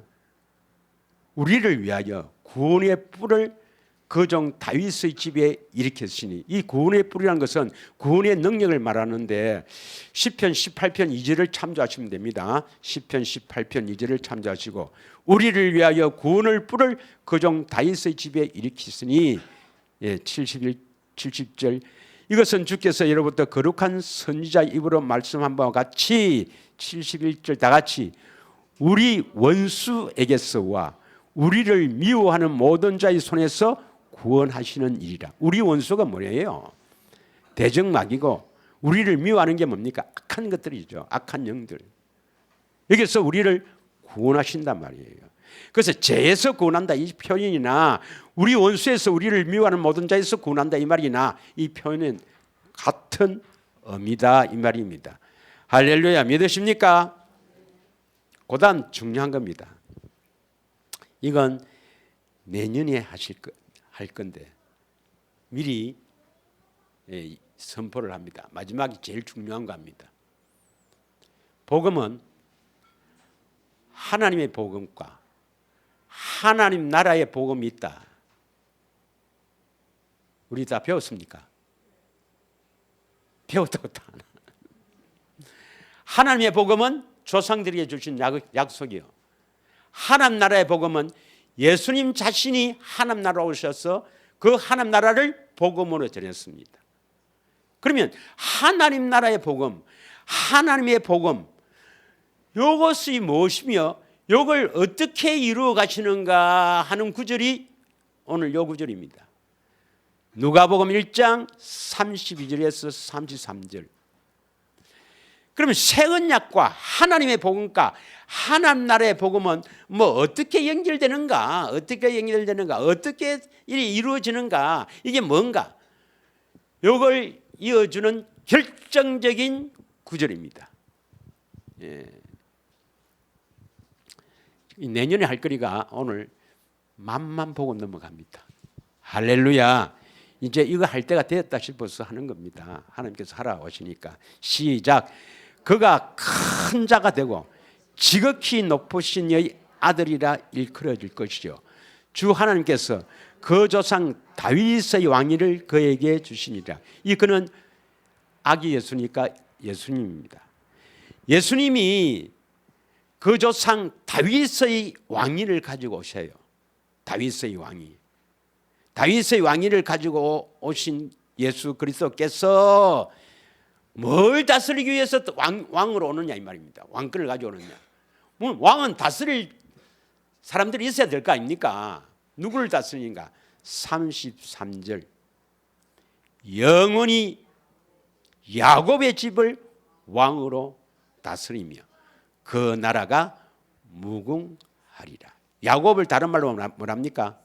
우리를 위하여 구원의 뿔을 그 종 다윗의 집에 일으켰으니, 이 구원의 뿔이라는 것은 구원의 능력을 말하는데 시편 18편 2절을 참조하시면 됩니다. 시편 18편 2절을 참조하시고, 우리를 위하여 구원의 뿔을 그 종 다윗의 집에 일으켰으니, 70절, 이것은 주께서 예로부터 거룩한 선지자 입으로 말씀한 바와 같이, 71절 다 같이 우리 원수에게서와 우리를 미워하는 모든 자의 손에서 구원하시는 일이라. 우리 원수가 뭐예요? 대적마귀고, 우리를 미워하는 게 뭡니까? 악한 것들이죠. 악한 영들. 여기서 우리를 구원하신단 말이에요. 그래서 죄에서 구원한다 이 표현이나, 우리 원수에서 우리를 미워하는 모든 자에서 구원한다 이 말이나, 이 표현은 같은 의미다 이 말입니다. 할렐루야. 믿으십니까? 그다음 중요한 겁니다. 이건 내년에 할 건데 미리 선포를 합니다. 마지막이 제일 중요한 겁니다. 복음은 하나님의 복음과 하나님 나라의 복음이 있다. 우리 다 배웠습니까? 배웠다고 다 하나. 하나님의 복음은 조상들에게 주신 약속이요. 하나님 나라의 복음은 예수님 자신이 하나님 나라로 오셔서 그 하나님 나라를 복음으로 전했습니다. 그러면 하나님 나라의 복음, 하나님의 복음, 이것이 무엇이며 이걸 어떻게 이루어 가시는가 하는 구절이 오늘 이 구절입니다. 누가복음 1장 32절에서 33절. 그러면 새 언약과 하나님의 복음과 하나님 나라의 복음은 뭐 어떻게 연결되는가? 어떻게 연결되는가? 어떻게 이루어지는가? 이게 뭔가? 이걸 이어주는 결정적인 구절입니다. 내년에 할 거리가 오늘 맛만 보고 넘어갑니다. 할렐루야. 이제 이거 할 때가 되었다 싶어서 하는 겁니다. 하나님께서 하라 하시니까. 시작. 그가 큰 자가 되고 지극히 높으신 이의 아들이라 일컬어질 것이요, 주 하나님께서 그 조상 다윗의 왕위를 그에게 주시니라. 이 그는 아기 예수니까 예수님입니다. 예수님이 그 조상 다윗의 왕위를 가지고 오셔요. 다윗의 왕위. 다윗의 왕위를 가지고 오신 예수 그리스도께서 뭘 다스리기 위해서 왕으로 오느냐 이 말입니다. 왕권을 가지고 오느냐. 왕은 다스릴 사람들이 있어야 될 거 아닙니까? 누구를 다스리는가? 33절. 영원히 야곱의 집을 왕으로 다스리며 그 나라가 무궁하리라. 야곱을 다른 말로 뭐랍니까?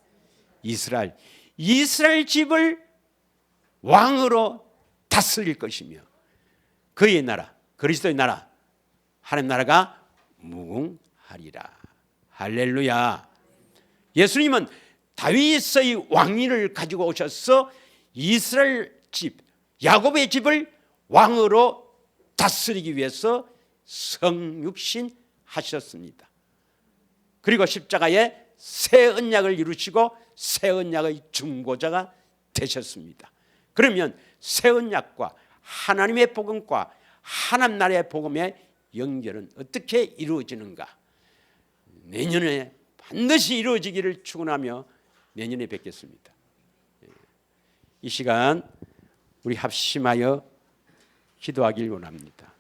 이스라엘. 이스라엘 집을 왕으로 다스릴 것이며 그의 나라, 그리스도의 나라, 하나님 나라가 무궁하리라. 할렐루야. 예수님은 다윗의 왕위를 가지고 오셔서 이스라엘 집, 야곱의 집을 왕으로 다스리기 위해서 성육신 하셨습니다. 그리고 십자가에 새 언약을 이루시고 새 언약의 중보자가 되셨습니다. 그러면 새 언약과 하나님의 복음과 하나님 나라의 복음의 연결은 어떻게 이루어지는가? 내년에 반드시 이루어지기를 축원하며 내년에 뵙겠습니다. 이 시간 우리 합심하여 기도하길 원합니다.